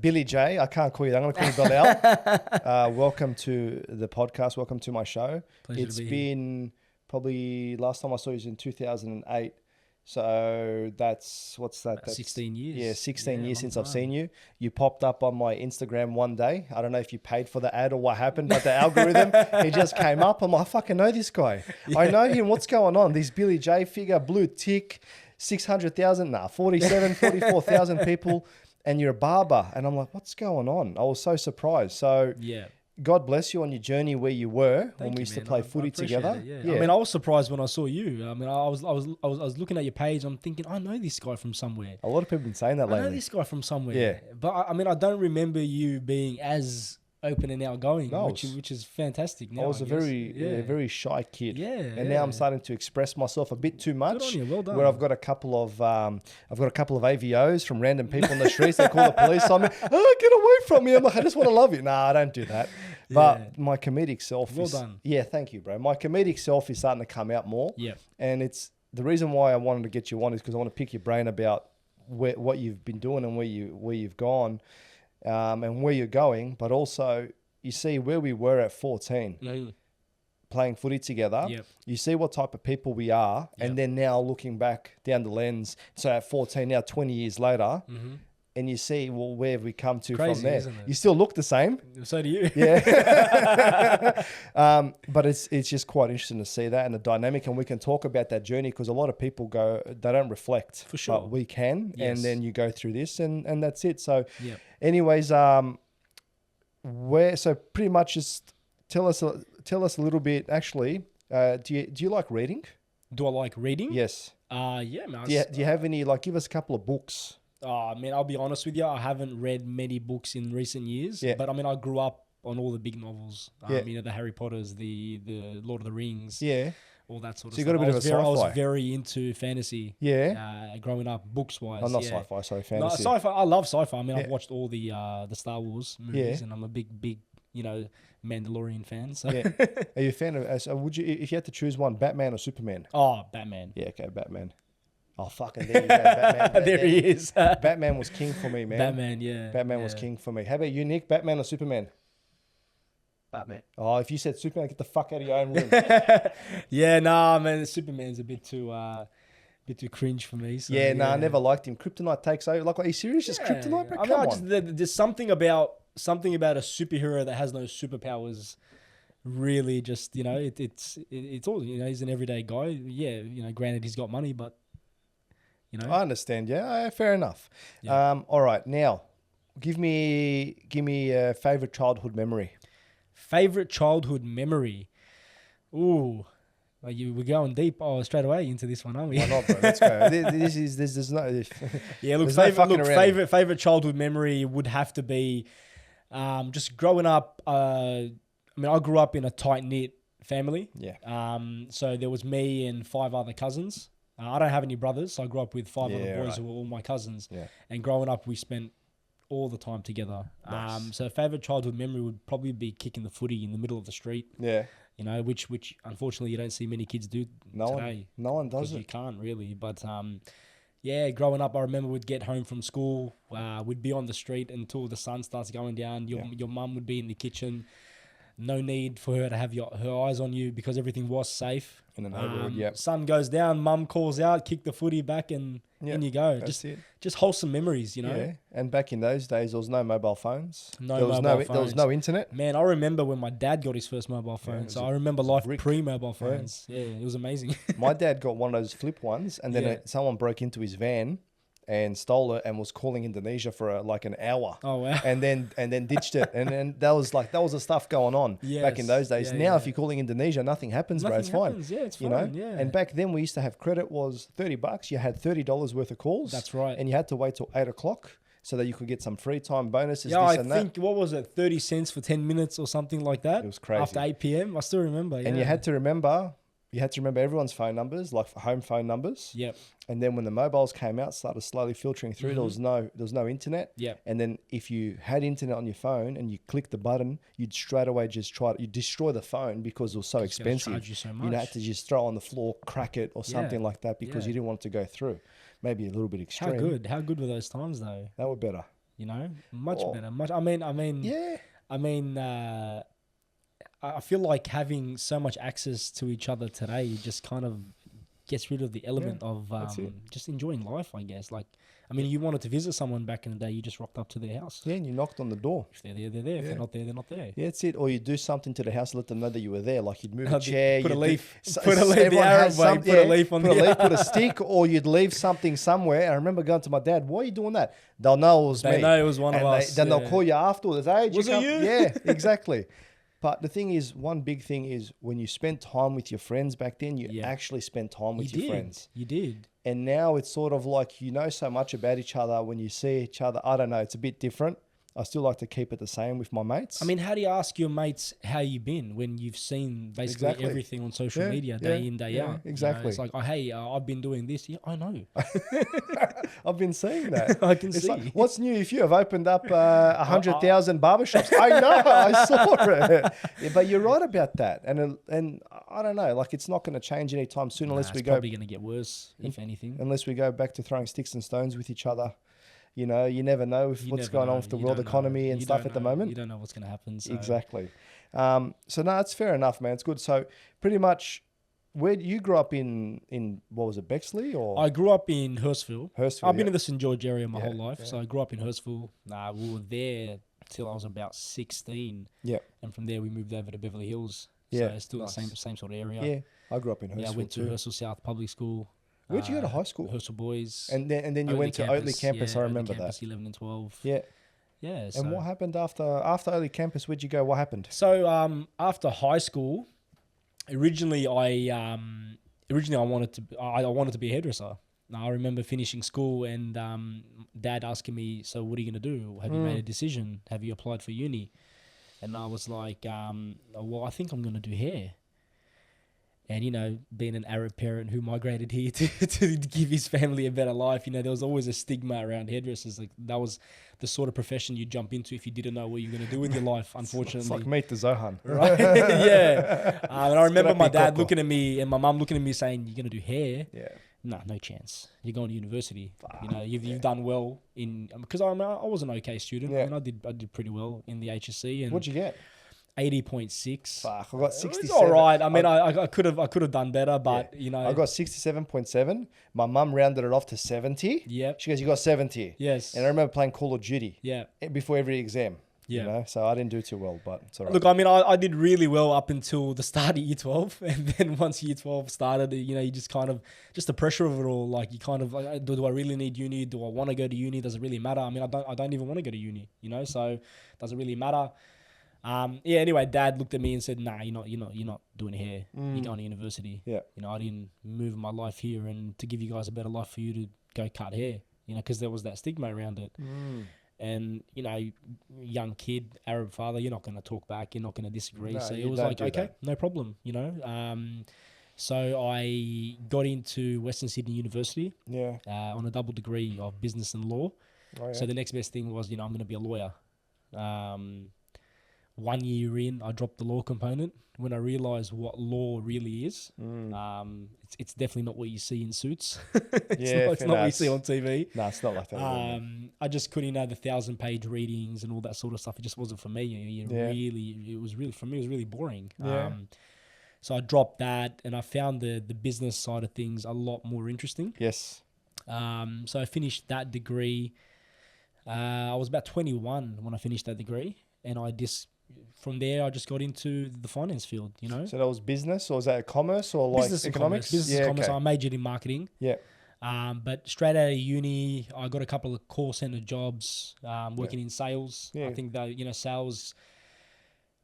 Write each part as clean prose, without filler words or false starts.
Billy J, I can't call you that. I'm going to call you Bilal. Welcome to the podcast. Welcome to my show. Pleasure It's to be been probably last time I saw you was in 2008. So what's that? That's 16 years. Yeah, 16 years since long I've time. seen you. You popped up on my Instagram one day. I don't know if you paid for the ad or what happened, but the algorithm, it just came up. I'm like, I fucking know this guy. Yeah. I know him. What's going on? This Billy J figure, blue tick, 44,000 people. And you're a barber. And I'm like, what's going on? I was so surprised. So Yeah. God bless you on your journey where you were when we you, used to man. play I footy appreciate together. it, yeah. I mean, I was surprised when I saw you. I mean, I was looking at your page. I'm thinking, I know this guy from somewhere. A lot of people have been saying that I lately. know this guy from somewhere. Yeah. But I mean, I don't remember you being as open and outgoing, No, which is fantastic. Now, I was a guess. very shy kid. Yeah. And now I'm starting to express myself a bit too much. Good on you. Well done. Where I've got a couple of AVOs from random people in the streets. They call the police on me. Oh, get away from me! I'm like, I just want to love you. Nah, I don't do that. But my comedic self well done. Yeah, thank you, bro. My comedic self is starting to come out more. Yeah. And it's the reason why I wanted to get you on is because I want to pick your brain about what you've been doing and where you've gone, and where you're going. But also, you see where we were at 14, playing footy together. Yep. You see what type of people we are, and then now looking back down the lens. So at 14, now 20 years later. And you see, well, where have we come to Crazy, from there? isn't it? You still look the same. So do you. Yeah. But it's just quite interesting to see that and the dynamic. And we can talk about that journey because a lot of people they don't reflect. For sure. But we can. Yes. And then you go through this and that's it. So anyways, so pretty much just tell us a little bit, actually, do you like reading? Do I like reading? Yes. Yeah, man. Do you have any, give us a couple of books? I mean, I'll be honest with you. I haven't read many books in recent years. Yeah. But I mean, I grew up on all the big novels. Yeah. The Harry Potters, the Lord of the Rings. Yeah. All that sort of So you stuff. got a bit of a sci-fi. I was very into fantasy. Yeah. Growing up, books-wise. Oh, not sci-fi, sorry, fantasy. No, sci-fi. I love sci-fi. I mean, I've watched all the Star Wars movies, Yeah. and I'm a big, Mandalorian fan. So. Yeah. Are you a fan of, would you, if you had to choose one, Batman or Superman? Oh, Batman. Yeah, okay, Batman. Oh, fucking there you go, Batman. There he is. Batman was king for me, man. Batman, yeah. Batman was king for me. How about you, Nick? Batman or Superman? Batman. Oh, if you said Superman, get the fuck out of your own room. Yeah, nah, man, Superman's a bit too cringe for me. So, I never liked him. Kryptonite takes over. Like, are you serious? Just Kryptonite, bro? Come on. There's something about a superhero that has no superpowers. Really, just it's all he's an everyday guy. Yeah, granted he's got money, but I understand. Yeah, fair enough. Yeah. All right, now give me a favorite childhood memory. Favorite childhood memory. Ooh. We're going deep straight away into this one, aren't we? Why not, bro? Let's go. There's no... Yeah, look, favorite childhood memory would have to be just growing up. I grew up in a tight-knit family. Yeah. So there was me and 5 other cousins. I don't have any brothers, so I grew up with 5 other boys who were all my cousins. Yeah. And growing up, we spent all the time together. Nice. So favorite childhood memory would probably be kicking the footy in the middle of the street. Yeah. Which unfortunately you don't see many kids do today. No one does it. You can't really. But growing up, I remember we'd get home from school. We'd be on the street until the sun starts going down. Your mum would be in the kitchen. No need for her to have her eyes on you because everything was safe. In the neighborhood, Sun goes down, mum calls out, kick the footy back, and in you go. Just wholesome memories, Yeah. And back in those days, there was no mobile phones. There was no internet. Man, I remember when my dad got his first mobile phone. So I remember life pre-mobile phones. Yeah, it was amazing. My dad got one of those flip ones, and then someone broke into his van and stole it and was calling Indonesia for an hour. Oh wow! And then ditched it, and then that was the stuff going on back in those days. Now, if you're calling Indonesia, nothing happens, bro. It's fine. Yeah, it's fine. Yeah. And back then we used to have credit was $30. You had $30 worth of calls. That's right. And you had to wait till 8 o'clock so that you could get some free time bonuses. Yeah, I think what was it, 30 cents for 10 minutes or something like that. It was crazy. After 8 p.m. I still remember. Yeah. And you had to remember everyone's phone numbers, like home phone numbers. Yep. And then when the mobiles came out, started slowly filtering through. There was no internet. Yep. And then if you had internet on your phone and you clicked the button, you'd straight away you'd destroy the phone because it was so expensive. Charge you so much. You'd have to just throw it on the floor, crack it or something like that because you didn't want it to go through. Maybe a little bit extreme. How good were those times though? They were better. You know, much Oh. better. Much. I mean. Yeah. I feel like having so much access to each other today just kind of gets rid of the element of that's it. just enjoying life, I guess. Like, I mean, you wanted to visit someone back in the day, you just rocked up to their house. Yeah, and you knocked on the door. If they're there, they're there. If Yeah. they're not there, they're not there. Yeah, that's it. Or you do something to the house, let them know that you were there. Like you'd move a chair, Put a you'd leaf. do, Put a leaf. The everyone Arab has way. some- Put a leaf on put the a leaf, put a stick, or you'd leave something somewhere. I remember going to my dad, why are you doing that? They'll know it was me. They know it was one of And us. Then they'll call you afterwards. Hey, did Was it come? you? Yeah, exactly. But the thing is, one big thing is when you spent time with your friends back then, you actually spent time with your friends. You did. And now it's sort of like you know so much about each other when you see each other. I don't know. It's a bit different. I still like to keep it the same with my mates. I mean, how do you ask your mates how you been when you've seen basically Exactly. everything on social Yeah, media day yeah, in, day yeah, out? You know, exactly. it's like, oh, hey, I've been doing this. Yeah, I know. I've been seeing that. I can It's see. like, what's new? If you have opened up 100,000 barbershops, I know, I saw it. Yeah, but you're right about that, and I don't know, like it's not going to change anytime soon unless we it's go. probably going to get worse, if anything. Unless we go back to throwing sticks and stones with each other. You know, you never know You what's never going on know. with the You world don't know. economy and You stuff don't at the know. moment. You don't know what's going to happen. So. Exactly. So no, it's fair enough, man. It's good. So pretty much, where you grew up in what was it, Bexley or I grew up in Hurstville. Hurstville? I've been yeah. in the St. George area my Yeah, whole life. yeah. So I grew up in Hurstville. We were there till I was about 16. Yeah. And from there, we moved over to Beverly Hills. Yeah, So it's still nice. the same sort of area. Yeah, I grew up in Hurstville Yeah, I went to too. Hurstville South Public School. Where'd you go to high school? Hurstville Boys. And then you went to Oatley campus. Yeah, I Oatley remember campus, that. 11 and 12. Yeah. Yeah. And what happened after Oatley campus? Where'd you go? What happened? So after high school, originally I wanted to be a hairdresser. Now, I remember finishing school and Dad asking me, "So what are you gonna do? Have you made a decision? Have you applied for uni?" And I was like, "Well, I think I'm gonna do hair." And, you know, being an Arab parent who migrated here to give his family a better life, you know, there was always a stigma around hairdressers. Like, that was the sort of profession you'd jump into if you didn't know what you were going to do with your life, unfortunately. It's like meet the Zohan. Right? Yeah. And I remember my dad Coco. looking at me and my mum looking at me saying, "You're going to do hair?" Yeah. No, no chance. You're going to university. You know, you've done well in... Because I was an okay student. Yeah. And I did pretty well in the HSC. And What'd you get? 80.6. Fuck, I got It 67. was all right. I mean, I could have done better, but you know, I got 67.7. My mum rounded it off to 70. Yep. She goes, "You got 70." Yes. And I remember playing Call of Duty Yeah. before every exam. Yeah. You know, so I didn't do too well, but it's all right. Look, I mean, I did really well up until the start of year 12. And then once year 12 started, you know, you just kind of, just the pressure of it all, like you kind of, like, do I really need uni? Do I want to go to uni? Does it really matter? I mean, I don't even want to go to uni, you know, so does it really matter? Yeah, anyway, Dad looked at me and said, "Nah, you're not doing hair. You're going to university." Yeah. You know, I didn't move my life here and to give you guys a better life for you to go cut hair, you know, because there was that stigma around it. And, you know, young kid, Arab father, you're not going to talk back. You're not going to disagree. No, So you it was don't like, do okay, that. no problem, you know. So I got into Western Sydney University Yeah. on a double degree of business and law. Oh, yeah. So the next best thing was, you know, I'm going to be a lawyer. 1 year in, I dropped the law component when I realized what law really is. It's definitely not what you see in Suits. It's not what you see on TV. No, it's not like that. I just couldn't, you know, the 1,000-page readings and all that sort of stuff. It just wasn't for me. It was really boring. Yeah. So I dropped that and I found the business side of things a lot more interesting. Yes. So I finished that degree. I was about 21 when I finished that degree, and from there I just got into the finance field. You know, So that was business, or was that commerce, or like business and economics? commerce. Business and commerce. Okay. I majored in marketing. Yeah. But straight out of uni, I got a couple of call center jobs, working in sales. Yeah. I think that, you know, sales.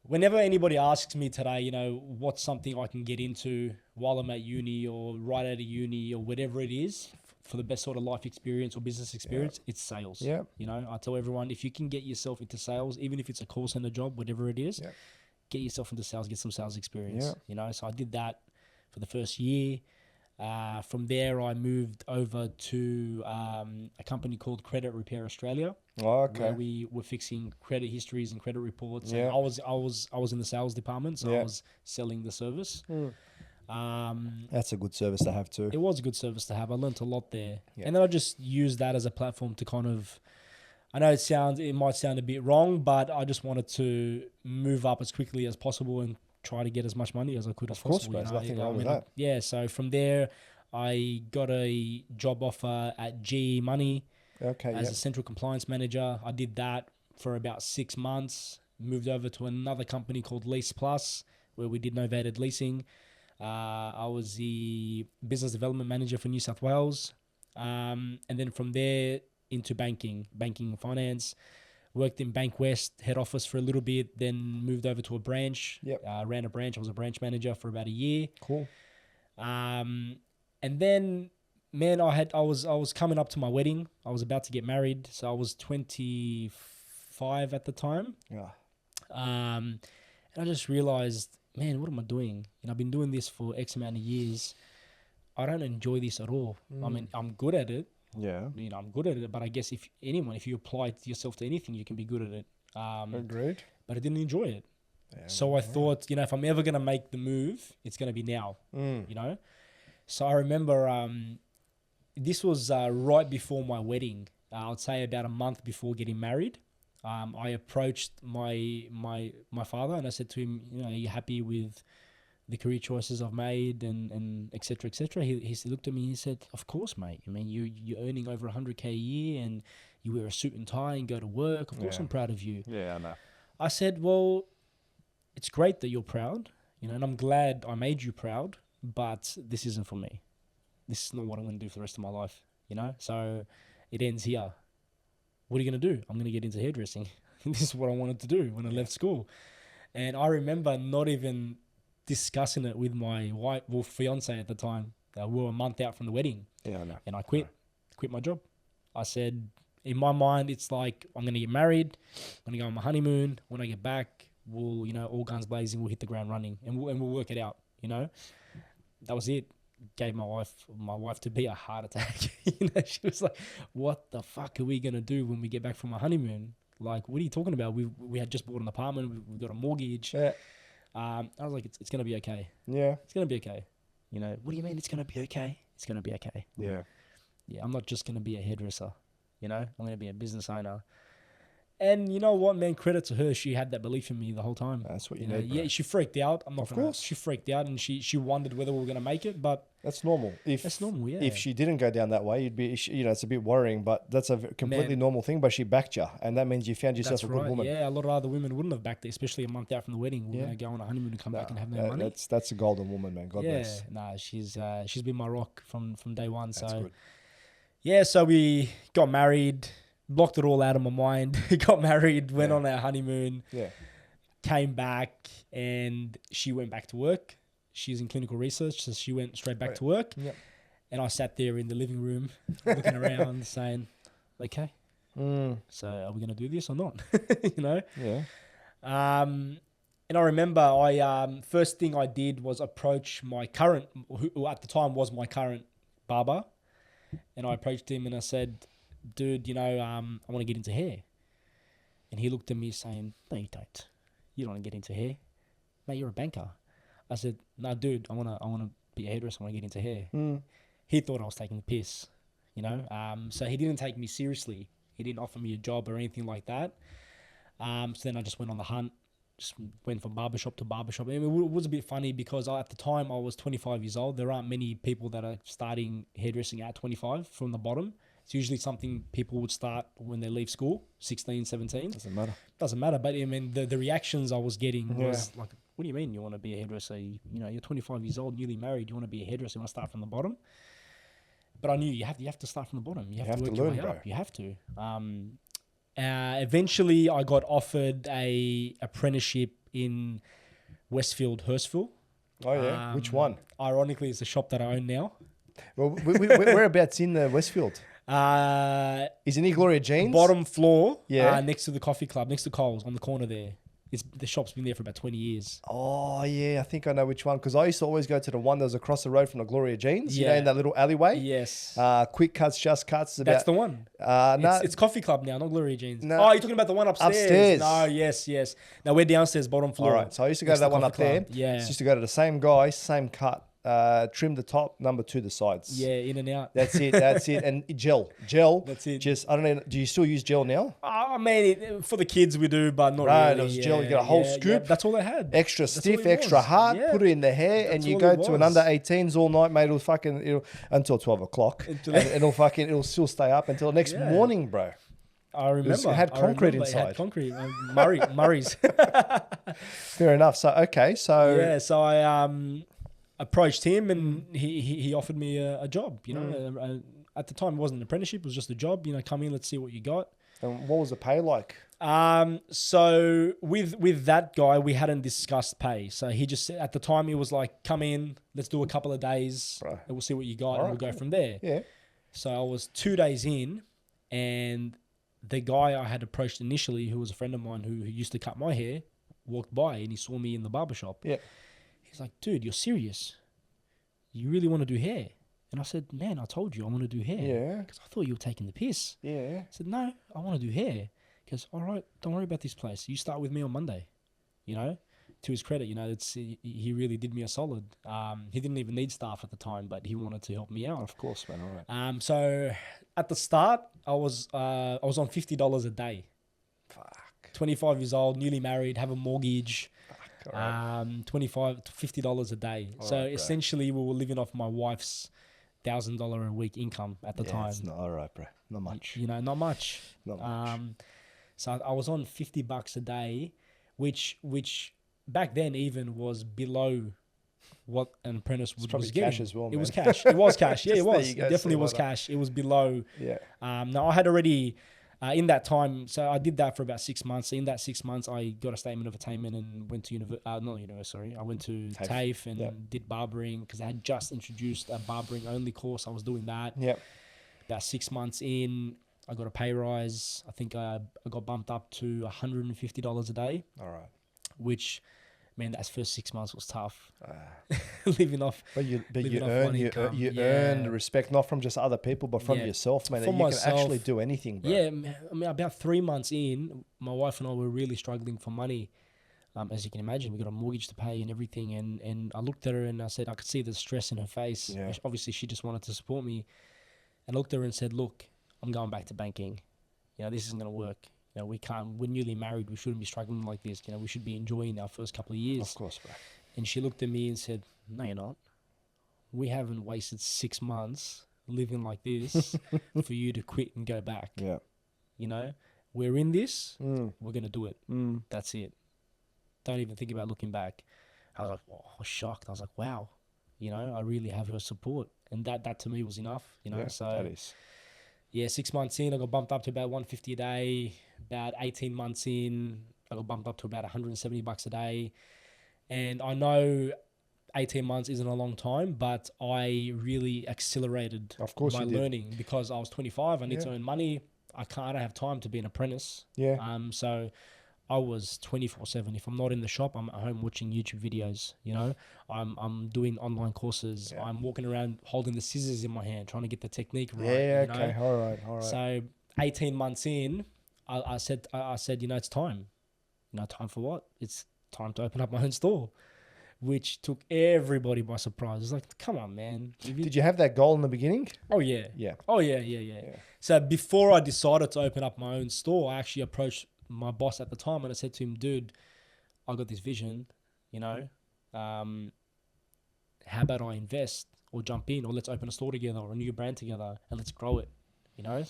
Whenever anybody asks me today, you know, what's something I can get into while I'm at uni or right out of uni or whatever it is for the best sort of life experience or business experience, it's sales. Yeah. You know, I tell everyone, if you can get yourself into sales, even if it's a call center job, whatever it is, Yeah. get yourself into sales, get some sales experience. Yeah. You know, so I did that for the first year. From there, I moved over to a company called Credit Repair Australia, Oh, where okay. we were fixing credit histories and credit reports. Yeah. And I was in the sales department, so Yeah. I was selling the service. That's a good service to have too. It was a good service to have. I learnt a lot there, Yeah. and then I just used that as a platform to kind of I know it might sound a bit wrong, but I just wanted to move up as quickly as possible and try to get as much money as I could as possible. Of course, there's nothing wrong with that. Yeah, so from there, I got a job offer at GE Money as a central compliance manager. I did that for about 6 months, moved over to another company called Lease Plus, where we did novated leasing. I was the business development manager for New South Wales. And then from there into banking and finance. Worked in Bank West head office for a little bit, then moved over to a branch. Ran a branch. I was a branch manager for about a year. Cool. And then, man, I was coming up to my wedding. I was about to get married, so I was 25 at the time. Yeah. And I just realized, man, what am I doing? I've been doing this for X amount of years. I don't enjoy this at all. I mean, I'm good at it. Yeah. I'm good at it, but I guess if you apply yourself to anything, you can be good at it. Agreed. But I didn't enjoy it. So I thought, if I'm ever going to make the move, it's going to be now, So I remember this was right before my wedding. I would say about a month before getting married. I approached my father and I said to him, are you happy with the career choices I've made and et cetera, et cetera. He looked at me and he said, of course, mate. I mean, you're earning over 100K a year and you wear a suit and tie and go to work. Of course I'm proud of you. Yeah, I know. I said, well, it's great that you're proud, and I'm glad I made you proud, but this isn't for me. This is not what I'm going to do for the rest of my life, So it ends here. What are you going to do? I'm going to get into hairdressing. This is what I wanted to do when I left school. And I remember not even discussing it with my fiance at the time. We were a month out from the wedding. Yeah, I know. And I quit my job. I said, in my mind, it's like, I'm going to get married. I'm going to go on my honeymoon. When I get back, we'll, all guns blazing, we'll hit the ground running and we'll work it out, That was it. Gave my wife to be a heart attack. She was like, what the fuck are we going to do when we get back from our honeymoon? Like, what are you talking about? We had just bought an apartment. We got a mortgage. Yeah. I was like, it's going to be okay. Yeah. It's going to be okay. What do you mean it's going to be okay? It's going to be okay. Yeah. Yeah, I'm not just going to be a hairdresser. I'm going to be a business owner. And you know what, man? Credit to her. She had that belief in me the whole time. That's what you need, bro. Yeah, she freaked out. Of course. She freaked out and she wondered whether we were going to make it, but... That's normal. That's normal, yeah. If she didn't go down that way, you'd be, it's a bit worrying, but that's a completely normal thing, but she backed you, and that means you found yourself a good woman. Yeah, a lot of other women wouldn't have backed it, especially a month out from the wedding. We're going to go on a honeymoon and come back and have no money. That's a golden woman, man. God bless. Nah, she's been my rock from day one. That's good. Yeah, so we got married, blocked it all out of my mind, got married, went on our honeymoon, came back, and she went back to work. She's in clinical research, so she went straight back to work. Yep. And I sat there in the living room looking around saying, okay, so are we going to do this or not? Yeah. And I remember first thing I did was approach my current, who at the time was my current barber. And I approached him and I said, dude, I want to get into hair. And he looked at me saying, no, you don't. You don't want to get into hair. Mate, you're a banker. I said, no, dude, I want to be a hairdresser. I want to get into hair. He thought I was taking the piss, So he didn't take me seriously. He didn't offer me a job or anything like that. So then I just went on the hunt, just went from barbershop to barbershop. And it was a bit funny because at the time I was 25 years old. There aren't many people that are starting hairdressing at 25 from the bottom. It's usually something people would start when they leave school, 16, 17. Doesn't matter. But I mean, the reactions I was getting was like, what do you mean you want to be a hairdresser? You're 25 years old, newly married. You want to be a hairdresser. You want to start from the bottom. But I knew you have to start from the bottom. You have to work your way up. You have to. Eventually, I got offered a apprenticeship in Westfield, Hurstville. Oh, yeah? Which one? Ironically, it's a shop that I own now. Well, whereabouts in Westfield? Is it near Gloria Jean's? Bottom floor, next to the coffee club, next to Coles, on the corner there. The shop's been there for about 20 years. Oh, yeah, I think I know which one. Because I used to always go to the one that was across the road from the Gloria Jean's, in that little alleyway. Yes. Quick cuts, just cuts. That's the one. No. It's Coffee Club now, not Gloria Jean's. No. Oh, you're talking about the one upstairs. Upstairs. No, yes. Now we're downstairs, bottom floor. All right, so I used to go to that one up there. Yeah. Used to go to the same guy, same cut. trim the top, number 2 the sides. Yeah, in and out. That's it. And gel. That's it. Just, I don't know. Do you still use gel now? I mean, for the kids we do, but not Right, really. it was gel. You get a whole scoop. That's all they had. Extra That's stiff, all it extra was. hard. Yeah. Put it in the hair, and That's you all go it to an was. under 18s all night, mate. Until 12 o'clock, and it'll still stay up until the next morning, bro. I remember. It had concrete It inside. had concrete. Murray's. Fair enough. So okay, so Yeah, so I approached him, and he offered me a job. You know, at the time it wasn't an apprenticeship; it was just a job. You know, come in, let's see what you got. and what was the pay like? So with that guy, we hadn't discussed pay. So he just said, at the time, he was like, "Come in, let's do a couple of days, Right. and we'll see what you got, and Alright, we'll go from there." Yeah. So I was 2 days in, and the guy I had approached initially, who was a friend of mine who used to cut my hair, walked by and he saw me in the barbershop. Yeah. He's like, "Dude, you're serious? You really want to do hair?" And I said, "Man, I told you I want to do hair." Yeah. Because I thought you were taking the piss. Yeah. I said, "No, I want to do hair." He goes, "All right, don't worry about this place. You start with me on Monday." You know, to his credit, you know, he really did me a solid. He didn't even need staff at the time, but he wanted to help me out. Of course, man. All right. So at the start, I was on $50 a day. Fuck. 25 years old, newly married, have a mortgage. All right. $25 to $50 a day. So Alright, bro. essentially, we were living off my wife's $1,000 a week income at the time. It's not all right, bro. Not much. You know, not much. Not much. So I was on $50 a day, which back then even was below what an apprentice was probably getting. cash as well, It was man. cash. It was cash. Yeah, it Just there was. you It go, definitely see was what I- cash. It was below. Yeah. Now I had already in that time. So I did that for about 6 months. In that 6 months, I got a statement of attainment and went to I went to TAFE and did barbering because I had just introduced a barbering only course. I was doing that. Yep. About 6 months in, I got a pay rise. I think I got bumped up to $150 a day, All right. which, man, that first 6 months was tough. Living off. But you Living off one income. you Yeah. earn respect not from just other people, but from Yeah. yourself, man. From And you myself. can actually do anything, bro. Yeah, I mean, about 3 months in, my wife and I were really struggling for money. As you can imagine, we got a mortgage to pay and everything. And I looked at her and I said, I could see the stress in her face. Yeah. Obviously, she just wanted to support me. And I looked at her and said, "Look, I'm going back to banking. You know, this isn't going to work. You know, we can't. We're newly married. We shouldn't be struggling like this. You know, we should be enjoying our first couple of years." Of course, bro. And she looked at me and said, "No, you're not. We haven't wasted 6 months living like this for you to quit and go back. Yeah. You know, we're in this. Mm. We're going to do it. Mm. That's it. Don't even think about looking back." I was like, oh, I was shocked. I was like, wow, you know, I really have her support. And that to me was enough, you know. Yeah, So that is. yeah, 6 months in, I got bumped up to about $150 a day. About 18 months in, I got bumped up to about $170 a day. And I know 18 months isn't a long time, but I really accelerated Of course my you did. learning because I was 25. I need Yeah. to earn money. I don't have time to be an apprentice. Yeah. So I was 24/7. If I'm not in the shop, I'm at home watching YouTube videos. You know, I'm doing online courses. Yeah. I'm walking around holding the scissors in my hand, trying to get the technique right. Yeah. you know? Okay. All right. All right. So 18 months in, I said, you know, it's time. You know, time for what? It's time to open up my own store, which took everybody by surprise. It's like, come on, man. Did you have that goal in the beginning? Oh yeah. Yeah. Oh yeah. So before I decided to open up my own store, I actually approached my boss at the time and I said to him, "Dude, I got this vision, you know, how about I invest or jump in or let's open a store together or a new brand together and let's grow it," you know.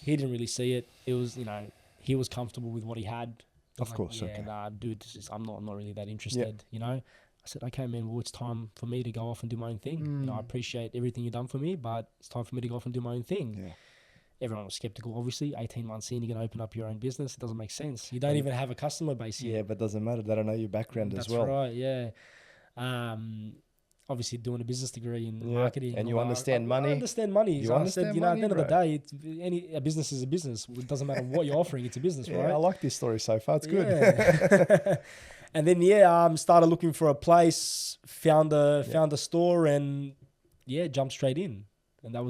He didn't really see it. It was, you know, he was comfortable with what he had. Of course, Yeah, okay. nah, dude, I'm not really that interested, you know. I said, "Okay, man, well, it's time for me to go off and do my own thing. You know, I appreciate everything you've done for me, but it's time for me to go off and do my own thing." Yeah. Everyone was skeptical, obviously. 18 months in, you're going to open up your own business. It doesn't make sense. You don't even have a customer base yet. Yeah, but doesn't matter. They don't know your background That's as well. right, yeah. Obviously, doing a business degree in Yeah, marketing. and all you that. understand money. I understand money. You So I understand said, you know, at money, the end of the bro. day, a business is a business. It doesn't matter what you're offering. It's a business, Yeah, right? I like this story so far. It's good. Yeah. And then, started looking for a place, found a store, and jumped straight in. And that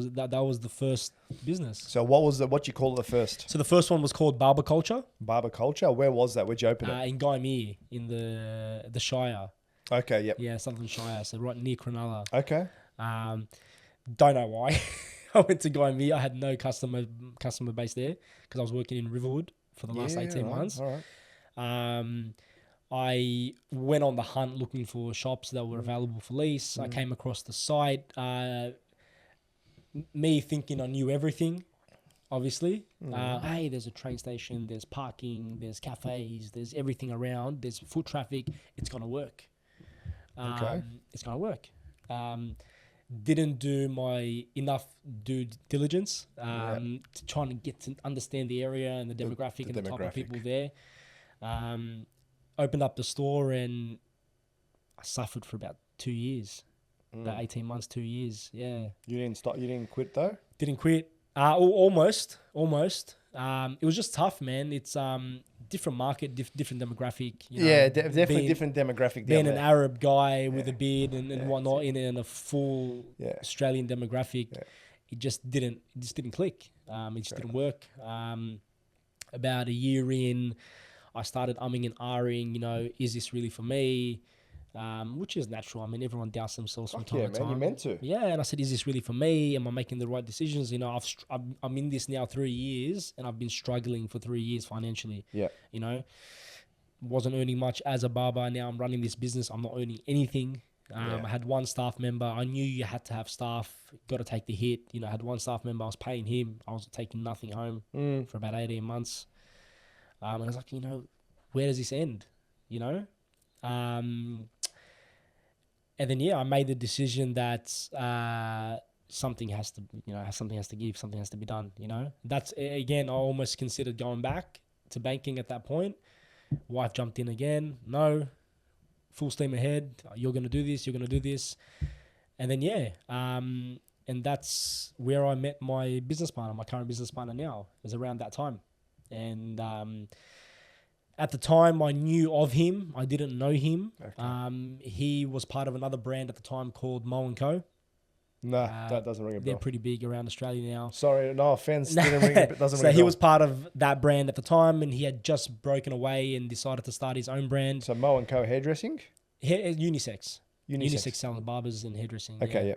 was the first business. So what you call it the first? So the first one was called Barber Culture Barber Culture? Where was that? Where'd you open it? in Gymea in the Shire. Okay, yep. Yeah, Sutherland Shire, so right near Cronulla. Okay. Don't know why. I went to Gymea. I had no customer base there because I was working in Riverwood for the last 18 months. All right. I went on the hunt looking for shops that were available for lease. I came across the site. Me thinking I knew everything, obviously. Hey, there's a train station, there's parking, there's cafes, there's everything around, there's foot traffic. It's going to work. Okay. It's going to work. Didn't do my enough due diligence to trying to get to understand the area and the demographic and the type of people there. Opened up the store and I suffered for about 2 years. About 18 months, 2 years. Yeah. You didn't stop. You didn't quit though. Didn't quit. Almost. It was just tough, man. It's different market, different demographic. You know, definitely different demographic. Being down an there. Arab guy with a beard and whatnot in a full Australian demographic, it just didn't click. It just didn't work. About a year in, I started umming and ahhing. You know, is this really for me? Which is natural. I mean, everyone doubts themselves from time to time. You're meant to. Yeah, and I said, is this really for me? Am I making the right decisions? You know, I'm in this now 3 years, and I've been struggling for 3 years financially. Yeah. You know, wasn't earning much as a barber. Now I'm running this business. I'm not earning anything. I had one staff member. I knew you had to have staff. Got to take the hit. You know, I had one staff member. I was paying him. I was taking nothing home for about 18 months. And I was like, you know, where does this end? You know? And then, I made the decision that something has to give, something has to be done, you know. That's, again, I almost considered going back to banking at that point. Wife jumped in again. No, full steam ahead. You're going to do this. And then, and that's where I met my business partner, my current business partner now. It was around that time. And at the time, I knew of him. I didn't know him. Okay. He was part of another brand at the time called Mo & Co. No, that doesn't ring a bell. They're pretty big around Australia now. Sorry, no offense. Doesn't ring a bell. So he was part of that brand at the time, and he had just broken away and decided to start his own brand. So Mo & Co. hairdressing? Unisex selling barbers and hairdressing. Okay, yeah.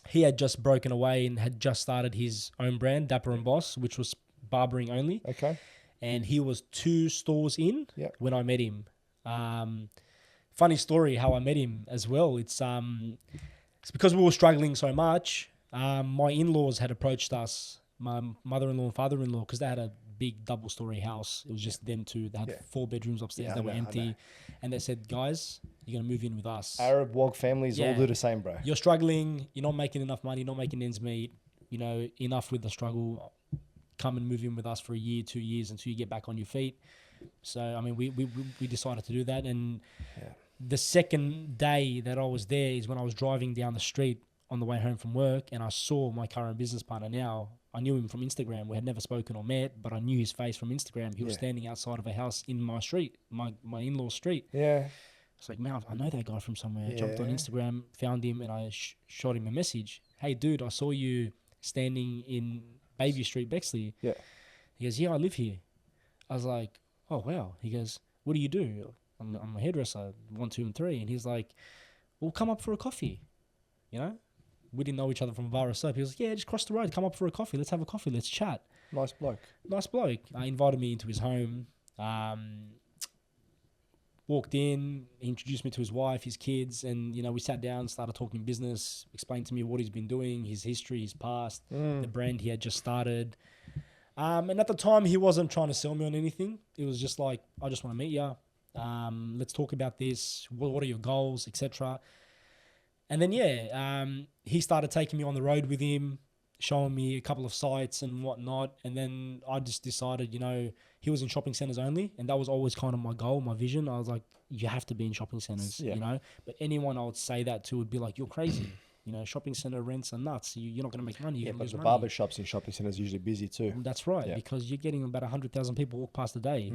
He had just broken away and had just started his own brand, Dapper and Boss, which was barbering only. Okay. And he was 2 stores in when I met him. Funny story how I met him as well. It's because we were struggling so much. My in-laws had approached us, my mother-in-law and father-in-law, because they had a big double-story house. It was just them two. They had 4 bedrooms upstairs that were empty. And they said, guys, you're going to move in with us. Arab wog families all do the same, bro. You're struggling. You're not making enough money. You're not making ends meet. You know, enough with the struggle. Come and move in with us for a year, 2 years until you get back on your feet. So, I mean, we decided to do that. And the second day that I was there is when I was driving down the street on the way home from work, and I saw my current business partner now. I knew him from Instagram. We had never spoken or met, but I knew his face from Instagram. He was standing outside of a house in my street, my in-law street. Yeah. It's like, man, I know that guy from somewhere. I jumped on Instagram, found him, and I shot him a message. Hey, dude, I saw you standing in Bayview Street, Bexley. Yeah. He goes, I live here. I was like, oh, wow. He goes, what do you do? I'm a hairdresser, 1, 2, and 3. And he's like, well, come up for a coffee. You know? We didn't know each other from a bar or soap. He was like, yeah, just cross the road. Come up for a coffee. Let's have a coffee. Let's chat. Nice bloke. He invited me into his home. Walked in, he introduced me to his wife, his kids, and, you know, we sat down, started talking business, explained to me what he's been doing, his history, his past, the brand he had just started. And at the time, he wasn't trying to sell me on anything. It was just like, I just want to meet you. Let's talk about this. What are your goals, etc. And then, he started taking me on the road with him, showing me a couple of sites and whatnot. And then I just decided, you know, he was in shopping centers only. And that was always kind of my goal, my vision. I was like, you have to be in shopping centers, you know. But anyone I would say that to would be like, you're crazy. You know, shopping center rents are nuts. You're not going to make money. You're but the money. barber shops in shopping centers are usually busy too. That's right, because you're getting about 100,000 people walk past a day.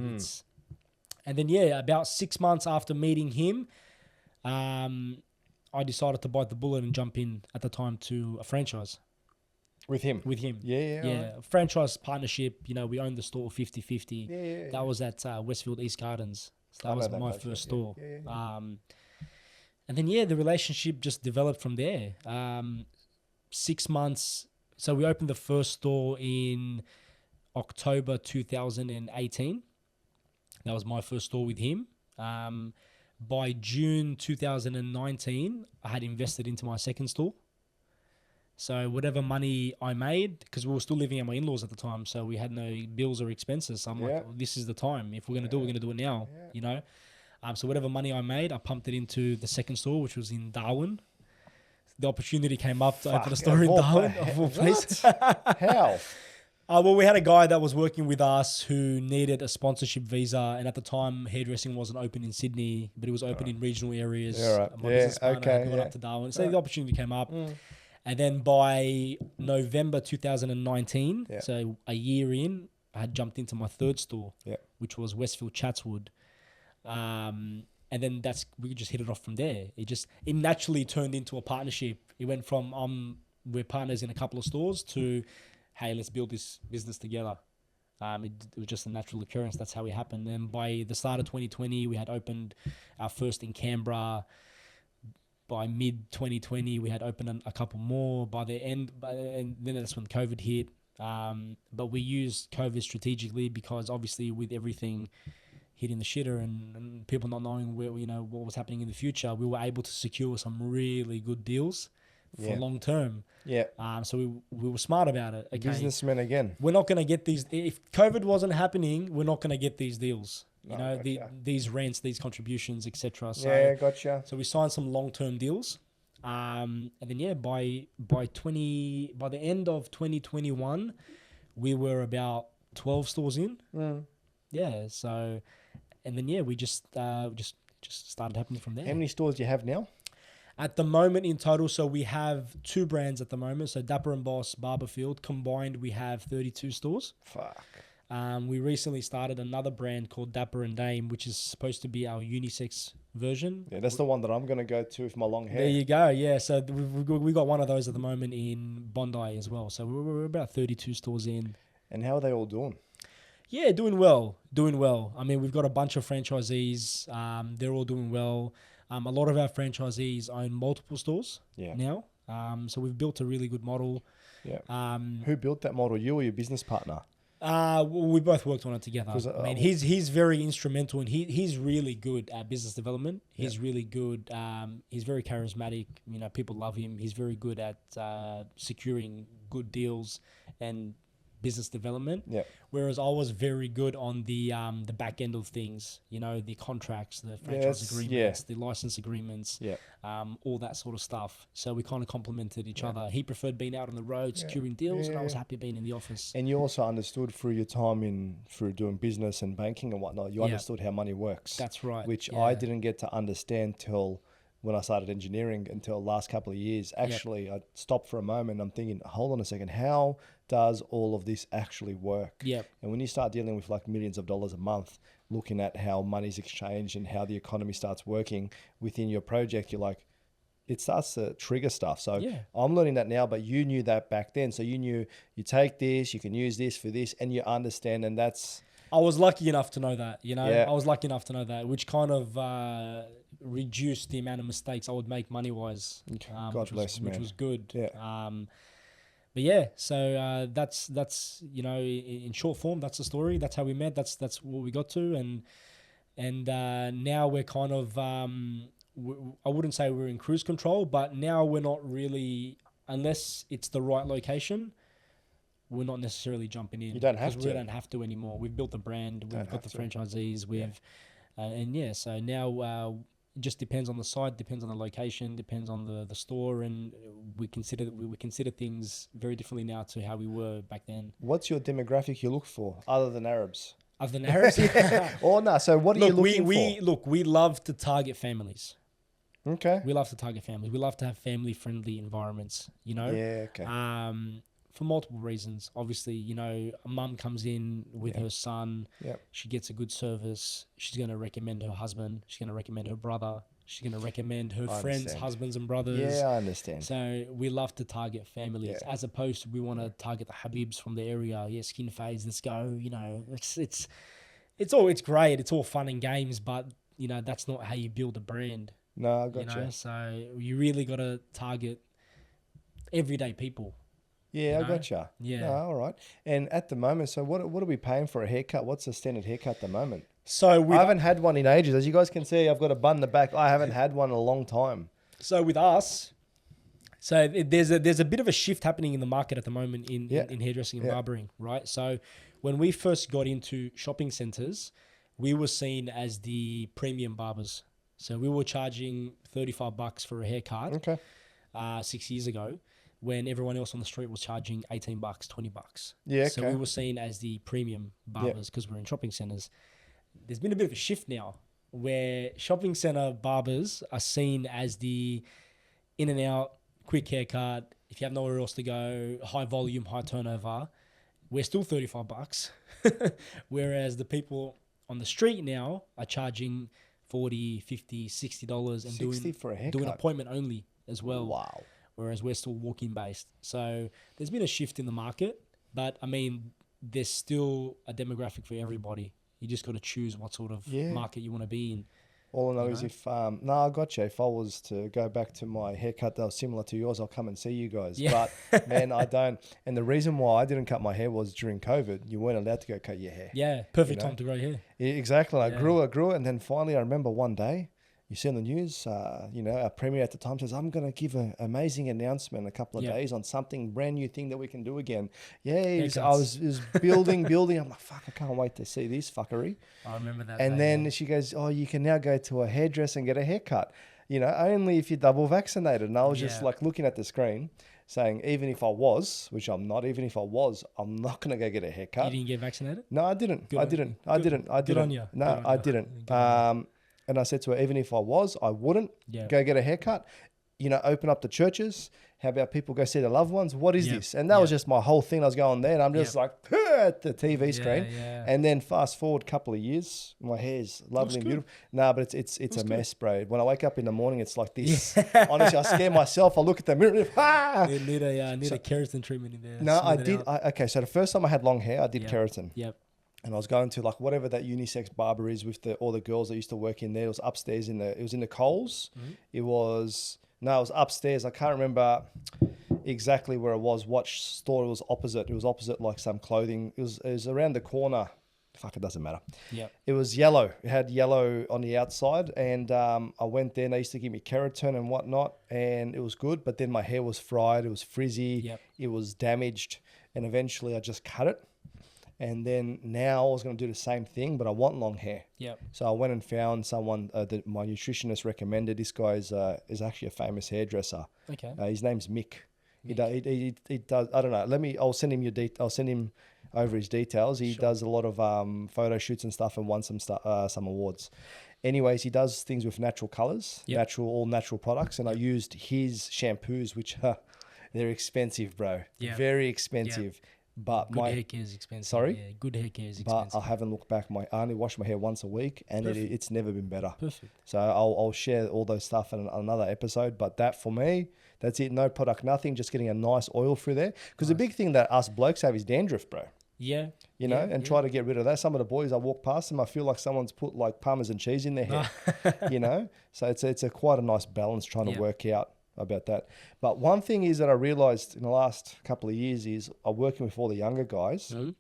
And then, about 6 months after meeting him, I decided to bite the bullet and jump in at the time to a franchise. With him? Yeah. Right. Franchise partnership, you know, we owned the store 50-50. That was at Westfield East Gardens. So that was my first store. then the relationship just developed from there. 6 months. So we opened the first store in October 2018. That was my first store with him. By June 2019, I had invested into my second store. So whatever money I made, because we were still living at my in-laws at the time, so we had no bills or expenses. So I'm like, oh, this is the time. If we're going to do it, we're going to do it now, you know? So whatever money I made, I pumped it into the second store, which was in Darwin. The opportunity came up to open a store in Darwin, of all places. How? Well, we had a guy that was working with us who needed a sponsorship visa, and at the time, hairdressing wasn't open in Sydney, but it was open in regional areas. Yeah, right. My business partner had gone up to Darwin, so the opportunity came up. And then by November 2019, so a year in, I had jumped into my third store, which was Westfield Chatswood. And then we just hit it off from there. It naturally turned into a partnership. It went from we're partners in a couple of stores to, hey, let's build this business together. It was just a natural occurrence. That's how it happened. And by the start of 2020, we had opened our first in Canberra. By mid-2020, we had opened a couple more. And then that's when COVID hit. But we used COVID strategically because obviously with everything hitting the shitter and people not knowing what was happening in the future, we were able to secure some really good deals for long term. So we were smart about it. Okay, businessmen again. We're not going to get these. If COVID wasn't happening, we're not going to get these deals. These rents, these contributions, etc. So, gotcha. So we signed some long-term deals, and then by the end of 2021, we were about 12 stores in. So, and then we just started happening from there. How many stores do you have now? At the moment in total, so we have 2 brands at the moment. So Dapper and Boss, Barberfield. Combined, we have 32 stores. Fuck. We recently started another brand called Dapper and Dame, which is supposed to be our unisex version. Yeah, that's the one that I'm going to go to with my long hair. There you go. Yeah, so we got one of those at the moment in Bondi as well. So we're about 32 stores in. And how are they all doing? Yeah, doing well. I mean, we've got a bunch of franchisees. They're all doing well. A lot of our franchisees own multiple stores now. So we've built a really good model. Yeah. Who built that model? You or your business partner? We both worked on it together. I mean, he's very instrumental, and he's really good at business development. He's really good. He's very charismatic. People love him. He's very good at securing good deals and business development. Whereas I was very good on the back end of things. The contracts, the franchise agreements, the license agreements, all that sort of stuff. So we kind of complemented each other. He preferred being out on the road, securing deals, and I was happy being in the office. And you also understood through your time through doing business and banking and whatnot, you understood how money works. That's right. Which I didn't get to understand till when I started engineering until the last couple of years. Actually, I stopped for a moment. I'm thinking, hold on a second, how does all of this actually work? And when you start dealing with like millions of dollars a month, looking at how money's exchanged and how the economy starts working within your project, you're like, it starts to trigger stuff. So I'm learning that now, but you knew that back then. So you knew you take this, you can use this for this, and you understand. And that's... I was lucky enough to know that, I was lucky enough to know that, which kind of reduced the amount of mistakes I would make money-wise, which was good. Yeah. So that's in short form, that's the story. That's how we met. That's what we got to, and now we're kind of I wouldn't say we're in cruise control, but now we're not really, unless it's the right location, we're not necessarily jumping in. You don't have to. We don't have to anymore. We've built the brand. We've got the franchisees. So now it just depends on the site, depends on the location, depends on the store, and we consider things very differently now to how we were back then. What's your demographic you look for other than Arabs? Other than Arabs? Or no? So what are you looking for? We love to target families. Okay. We love to target families. We love to have family-friendly environments. Yeah. Okay. For multiple reasons. Obviously, a mum comes in with her son. She gets a good service. She's going to recommend her husband. She's going to recommend her brother. She's going to recommend her friends, husbands and brothers. Yeah, I understand. So we love to target families as opposed to we want to target the Habibs from the area. Yeah, skin fades, let's go. It's great. It's all fun and games, but that's not how you build a brand. No, I got you. So you really got to target everyday people. Yeah, I know? got you. Yeah. No, all right. And at the moment, so what are we paying for a haircut? What's the standard haircut at the moment? So I with haven't had one in ages. As you guys can see, I've got a bun in the back. I haven't had one in a long time. So with us, so there's a bit of a shift happening in the market at the moment in hairdressing and barbering, right? So when we first got into shopping centers, we were seen as the premium barbers. So we were charging $35 for a haircut Okay. 6 years ago, when everyone else on the street was charging $18, $20. Yeah, So okay. we were seen as the premium barbers because we're in shopping centers. There's been a bit of a shift now where shopping center barbers are seen as the in and out, quick haircut. If you have nowhere else to go, high volume, high turnover, we're still $35. Whereas the people on the street now are charging $40, $50, $60 and 60 for a haircut. doing appointment only as well. Wow. Whereas we're still walk-in based. So there's been a shift in the market, but I mean, there's still a demographic for everybody. You just got to choose what sort of market you want to be in. All I know is if, no, I got you. If I was to go back to my haircut that was similar to yours, I'll come and see you guys. Yeah. But man, I don't. And the reason why I didn't cut my hair was during COVID. You weren't allowed to go cut your hair. Yeah, perfect time to grow hair. Yeah, exactly. I grew it. And then finally I remember one day, you see on the news, our premier at the time says, I'm going to give an amazing announcement in a couple of days on something brand new thing that we can do again. Yeah, I was building. I'm like, fuck, I can't wait to see this fuckery. I remember that. And then she goes, oh, you can now go to a hairdresser and get a haircut. Only if you're double vaccinated. And I was just like looking at the screen saying, even if I was, which I'm not, I'm not going to go get a haircut. You didn't get vaccinated? No, I didn't. Good I on didn't. you. I didn't. I Good on didn't. you. No, Good on I you. didn't. Good on you. And I said to her, even if I was, I wouldn't go get a haircut. Open up the churches. How about people go see their loved ones? What is this? And that was just my whole thing. I was going there and I'm just like at the TV screen. Yeah. And then fast forward a couple of years, my hair's lovely and beautiful. No, but it's a mess, bro. When I wake up in the morning, it's like this. Honestly, I scare myself. I look at the mirror. Need a keratin treatment in there. No, I did. Okay, so the first time I had long hair, I did keratin. Yep. And I was going to like whatever that unisex barber is with all the girls that used to work in there. It was upstairs it was in the Coles. Mm-hmm. It was upstairs. I can't remember exactly where it was, what store it was opposite. It was opposite like some clothing. It was around the corner. Fuck, it doesn't matter. Yeah. It was yellow. It had yellow on the outside. And I went there and they used to give me keratin and whatnot. And it was good. But then my hair was fried. It was frizzy. Yep. It was damaged. And eventually I just cut it. And then now I was going to do the same thing, but I want long hair. Yep. So I went and found someone that my nutritionist recommended. This guy is actually a famous hairdresser. Okay. His name's Mick. He does. I don't know. I'll send him I'll send him over his details. He does a lot of photo shoots and stuff, and won some awards. Anyways, he does things with natural colors, all natural products, and I used his shampoos, which they're expensive, bro. Yeah. Very expensive. Yeah. But good hair care is expensive. Sorry? Yeah, good hair care is expensive. But I haven't looked back. I only wash my hair once a week, and it's never been better. Perfect. So I'll share all those stuff in another episode. But that for me, that's it. No product, nothing. Just getting a nice oil through there. Because the big thing that us blokes have is dandruff, bro. Yeah. Try to get rid of that. Some of the boys, I walk past them, I feel like someone's put like Parmesan cheese in their hair. So it's quite a nice balance trying to work out about that. But one thing is that I realized in the last couple of years is I'm working with all the younger guys. Mm-hmm.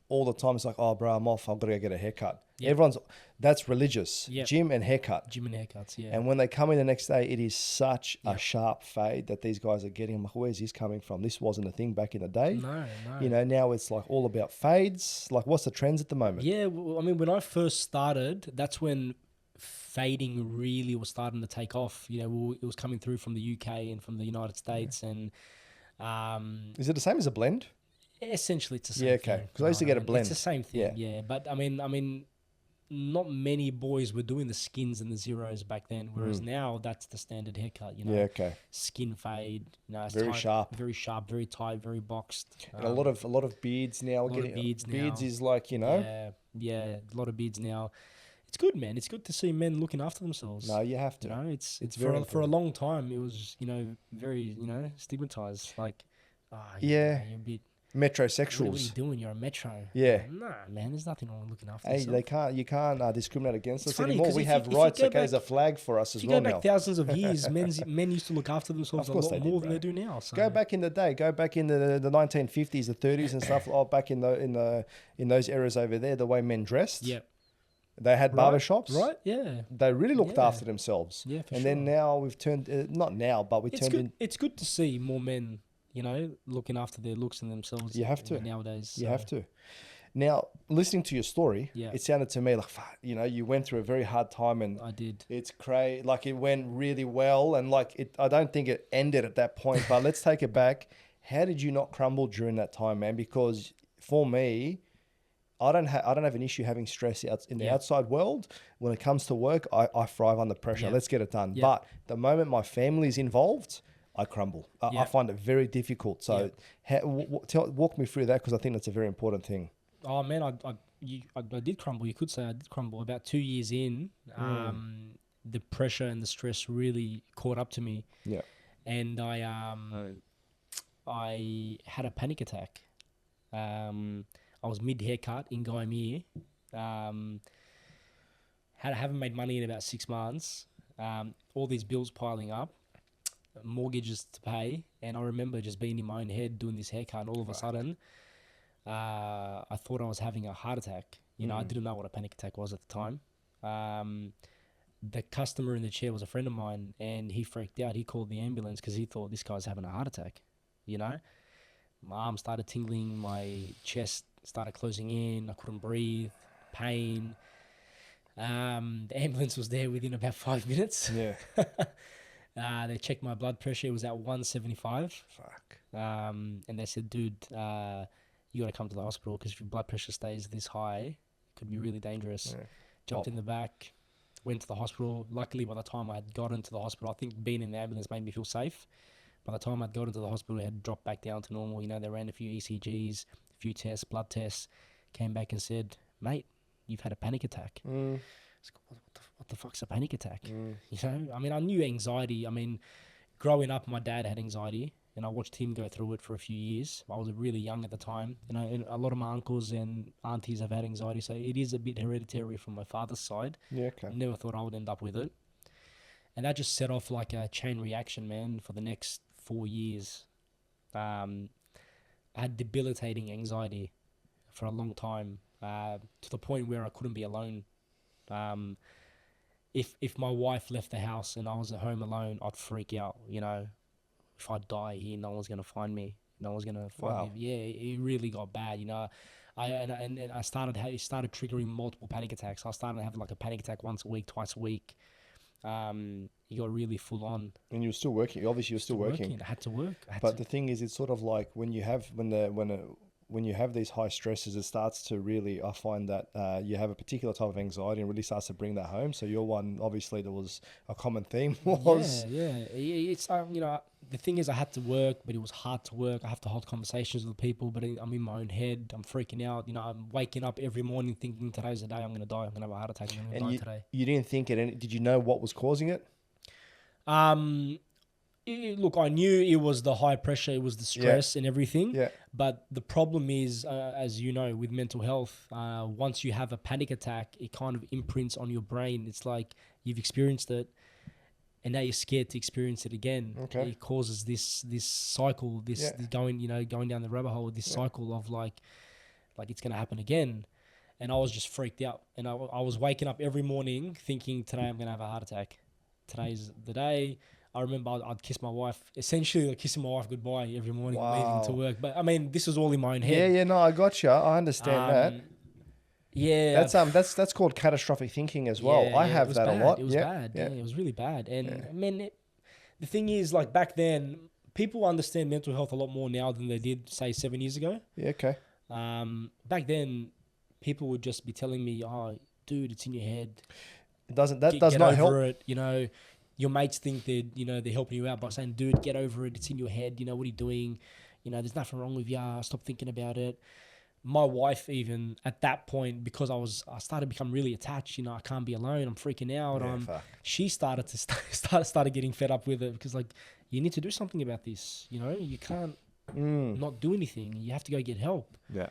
All the time it's like, oh bro, I'm off, I've got to go get a haircut. Yep. That's religious. Yep. Gym and haircut. Gym and haircuts, yeah. And when they come in the next day, it is such a sharp fade that these guys are getting. I'm like, where's this coming from? This wasn't a thing back in the day. No. Now it's like all about fades. Like, what's the trends at the moment? Yeah, well, I mean, when I first started, that's when fading really was starting to take off. It was coming through from the UK and from the United States, and is it the same as a blend? Essentially, it's the same. Yeah, okay. Because I used to get a blend. It's the same thing. Yeah. But I mean, not many boys were doing the skins and the zeros back then, whereas now that's the standard haircut. Yeah, okay. Skin fade. It's very tight, sharp, very tight, very boxed. And a lot of beards now. Beards is like Yeah, a lot of beards now. It's good, man. It's good to see men looking after themselves. No, you have to. It's for a long time. It was very stigmatized. Like, you're a bit. What are you Metrosexuals. doing? You're a metro. Yeah. Nah, man, there's nothing wrong with looking after Hey, yourself. you can't discriminate against It's us funny, anymore. 'cause We if you- have if you rights. go Okay, there's a back- flag for us If as you well go back now. thousands of years, men used to look after themselves Of a course lot they did, more than bro. they do now. So. Go back in the day. Go back in the 1950s, the 30s, and stuff. Oh, back in those eras over there, the way men dressed. Yeah. They had barber shops. Right? Yeah. They really looked Yeah. after themselves. Yeah, for and sure. then now we've turned not now, but we It's turned good. in. It's good to see more men, looking after their looks and themselves. You have to. Nowadays. You so. have to. Now, listening to your story, Yeah. it sounded to me like you went through a very hard time, and I did. it's crazy. Like it went really well, and like it. I don't think it ended at that point. But let's take it back. How did you not crumble during that time, man? Because for me, I don't have an issue having stress in the Yeah. outside world. When it comes to work, I thrive under pressure. Yeah. Let's get it done. Yeah. But the moment my family's involved, I crumble. I Yeah. find it very difficult. So walk me through that, because I think that's a very important thing. Oh man, I did crumble. You could say I did crumble. About 2 years in, the pressure and the stress really caught up to me, Yeah. and I had a panic attack. I was mid haircut in Gaimir. Haven't made money in about 6 months. All these bills piling up, mortgages to pay, and I remember just being in my own head doing this haircut. And all of a sudden, I thought I was having a heart attack. I didn't know what a panic attack was at the time. The customer in the chair was a friend of mine, and he freaked out. He called the ambulance because he thought this guy's having a heart attack. My arm started tingling, my chest started closing in, I couldn't breathe, pain. The ambulance was there within about 5 minutes. Yeah. They checked my blood pressure. It was at 175. Fuck. And they said, dude, you got to come to the hospital because if your blood pressure stays this high, it could be really dangerous. Yeah. Jumped in the back, went to the hospital. Luckily, by the time I had gotten to the hospital, I think being in the ambulance made me feel safe. By the time I'd gotten to the hospital, it had dropped back down to normal. They ran a few ECGs, a few tests, blood tests, came back and said, mate, you've had a panic attack. What the fuck's a panic attack? I knew anxiety. Growing up, my dad had anxiety, and I watched him go through it for a few years. I was really young at the time. And a lot of my uncles and aunties have had anxiety, so it is a bit hereditary from my father's side. Yeah. Okay. Never thought I would end up with it. And that just set off like a chain reaction, man, for the next 4 years. I had debilitating anxiety for a long time, to the point where I couldn't be alone. If my wife left the house and I was at home alone, I'd freak out. If I die here, no one's gonna find me. No one's gonna find me. Yeah, it really got bad. I started triggering multiple panic attacks. I started having like a panic attack once a week, twice a week. It got really full on. And you were still working. Obviously, you're still working. I had to work. But the thing is, it's sort of like when you have when you have these high stresses, it starts to really. I find that you have a particular type of anxiety, and really starts to bring that home. So your one, obviously, there was a common theme. It's the thing is, I had to work, but it was hard to work. I have to hold conversations with people, but I'm in my own head. I'm freaking out. I'm waking up every morning thinking today's the day I'm gonna die. I'm gonna have a heart attack. I'm gonna die today. You didn't think it. Did you know what was causing it? Look, I knew it was the high pressure, it was the stress and everything. Yeah. But the problem is, as you know, with mental health, once you have a panic attack, it kind of imprints on your brain. It's like you've experienced it, and now you're scared to experience it again. Okay. It causes this cycle, going down the rabbit hole, this cycle of like it's gonna happen again. And I was just freaked out, and I was waking up every morning thinking, today I'm gonna have a heart attack. Today's the day. I remember I'd kiss my wife, essentially like kissing my wife goodbye every morning leaving to work. But this was all in my own head. Yeah, no, I got you. I understand that. Yeah, that's called catastrophic thinking as well. I have that bad. a lot. It was bad. Yeah, it was really bad. And the thing is, like back then, people understand mental health a lot more now than they did, say, 7 years ago. Yeah, okay. Back then, people would just be telling me, "Oh, dude, it's in your head." Does not get help. over it. Your mates think they're helping you out by saying, "Dude, get over it. It's in your head. What are you doing? There's nothing wrong with you. Stop thinking about it." My wife, even at that point, because I started to become really attached. I can't be alone. I'm freaking out. She started to started getting fed up with it because like you need to do something about this. You can't not do anything. You have to go get help. Yeah.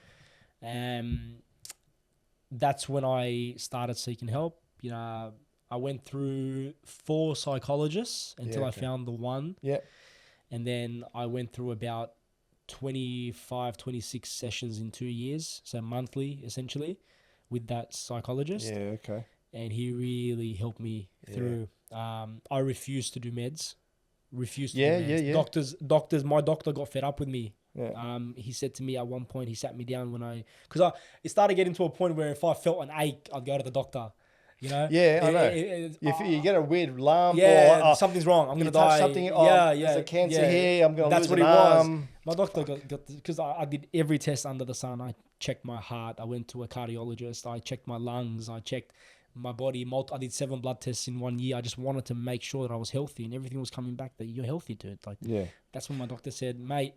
That's when I started seeking help. You know, I went through 4 psychologists until I found the one. Yeah. And then I went through about 25, 26 sessions in 2 years. So monthly, essentially, with that psychologist. Yeah, okay. And he really helped me through. I refused to do meds. Refused to do meds. Yeah. Doctors, my doctor got fed up with me. Yeah. He said to me at one point, he sat me down because it started getting to a point where if I felt an ache, I'd go to the doctor. You know? Yeah, I know. If you get a weird lump or something's wrong, I'm going to touch die. Something, there's a cancer here, I'm going to lose what an it arm. was. My doctor got because I did every test under the sun. I checked my heart. I went to a cardiologist. I checked my lungs. I checked my body. I did 7 blood tests in 1 year. I just wanted to make sure that I was healthy and everything was coming back that you're healthy, dude. Like, that's when my doctor said, mate,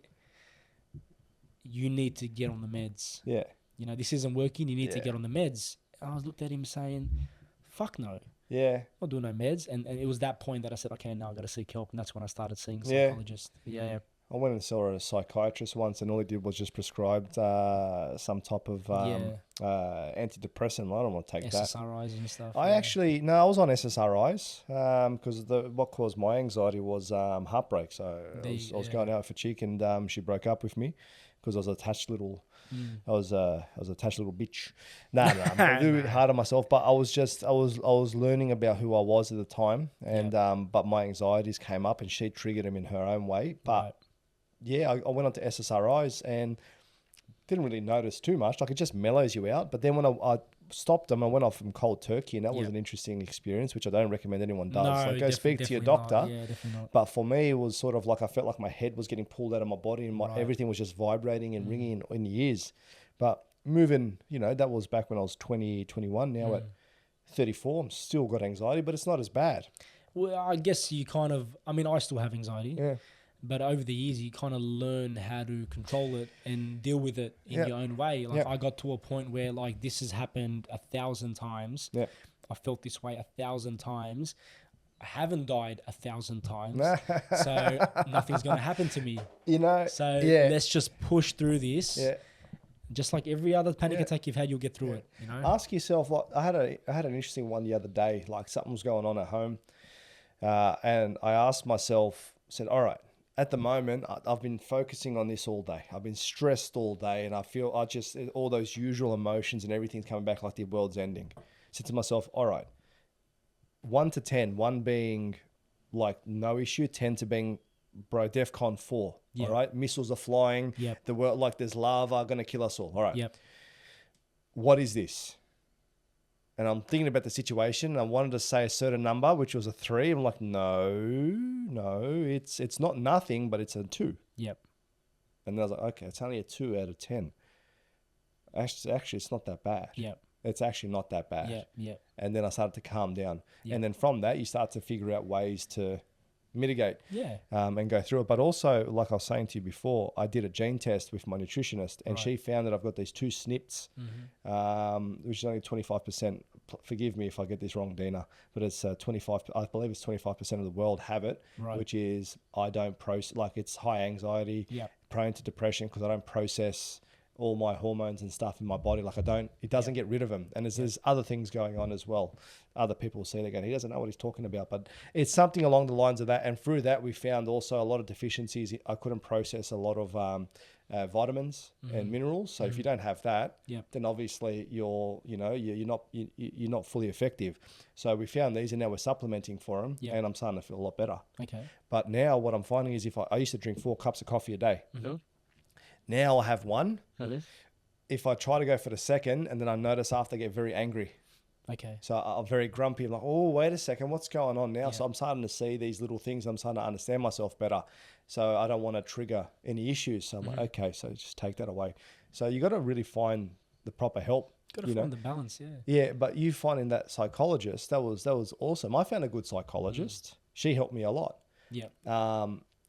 you need to get on the meds. Yeah. You know, this isn't working. You need to get on the meds. I looked at him saying, fuck no. Yeah. I'm not doing no meds. And it was that point that I said, okay, now I've got to seek help. And that's when I started seeing a psychologist. Yeah. I went and saw a psychiatrist once, and all he did was just prescribed some type of antidepressant. I don't want to take SSRIs and stuff. I I was on SSRIs because what caused my anxiety was heartbreak. So I was going out for chick, and she broke up with me because I was attached little. I was attached little bitch. I'm a little bit hard on myself, but I was learning about who I was at the time, and but my anxieties came up, and she triggered them in her own way. But I went on to SSRIs and didn't really notice too much. Like, it just mellows you out. But then when I stopped them, I went off from cold turkey, and that was an interesting experience, which I don't recommend anyone does. No, go speak to your doctor. Not. Yeah, definitely not. But for me, it was sort of like I felt like my head was getting pulled out of my body, and everything was just vibrating and ringing in the ears. But moving, that was back when I was 20, 21. Now at 34, I'm still got anxiety, but it's not as bad. Well, I guess you I still have anxiety. Yeah. But over the years, you kind of learn how to control it and deal with it in your own way. Like, I got to a point where, like, this has happened 1,000 times. Yeah. I felt this way 1,000 times. I haven't died 1,000 times. So nothing's going to happen to me. So let's just push through this. Yeah. Just like every other panic attack you've had, you'll get through it. Ask yourself, like, I had an interesting one the other day. Like, something was going on at home. And I asked myself, said, all right, at the moment, I've been focusing on this all day. I've been stressed all day, and I feel all those usual emotions and everything's coming back like the world's ending. I said to myself, all right, 1 to 10, 1 being like no issue, 10 to being, bro, DEFCON 4. All right, missiles are flying. The world, like, there's lava going to kill us all. All right. What is this? And I'm thinking about the situation. And I wanted to say a certain number, which was a 3. I'm like, no, it's not nothing, but it's a 2. Yep. And then I was like, okay, it's only a 2 out of 10. Actually, it's not that bad. Yep. It's actually not that bad. Yeah. And then I started to calm down. And then from that, you start to figure out ways to mitigate and go through it. But also, like I was saying to you before, I did a gene test with my nutritionist, and she found that I've got these 2 SNPs, which is only 25%. Forgive me if I get this wrong, Dina, but it's 25. I believe it's 25% of the world have it, which is I don't process, like, it's high anxiety, prone to depression because I don't process all my hormones and stuff in my body. Like, it doesn't get rid of them. And there's other things going on as well. Other people see, they're going, he doesn't know what he's talking about, but it's something along the lines of that. And through that, we found also a lot of deficiencies. I couldn't process a lot of vitamins and minerals. So if you don't have that, then obviously you're not fully effective. So we found these, and now we're supplementing for them, and I'm starting to feel a lot better. Okay. But now what I'm finding is, if I used to drink 4 cups of coffee a day. Now I have 1. If I try to go for the second, and then I notice after I get very angry. Okay. So I'm very grumpy. I'm like, oh, wait a second, what's going on now? So I'm starting to see these little things. I'm starting to understand myself better. So I don't want to trigger any issues. So I'm like, okay, so just take that away. So you got to really find the proper help. Got to find the balance, Yeah, but you finding that psychologist, that was awesome. I found a good psychologist. She helped me a lot. Yeah.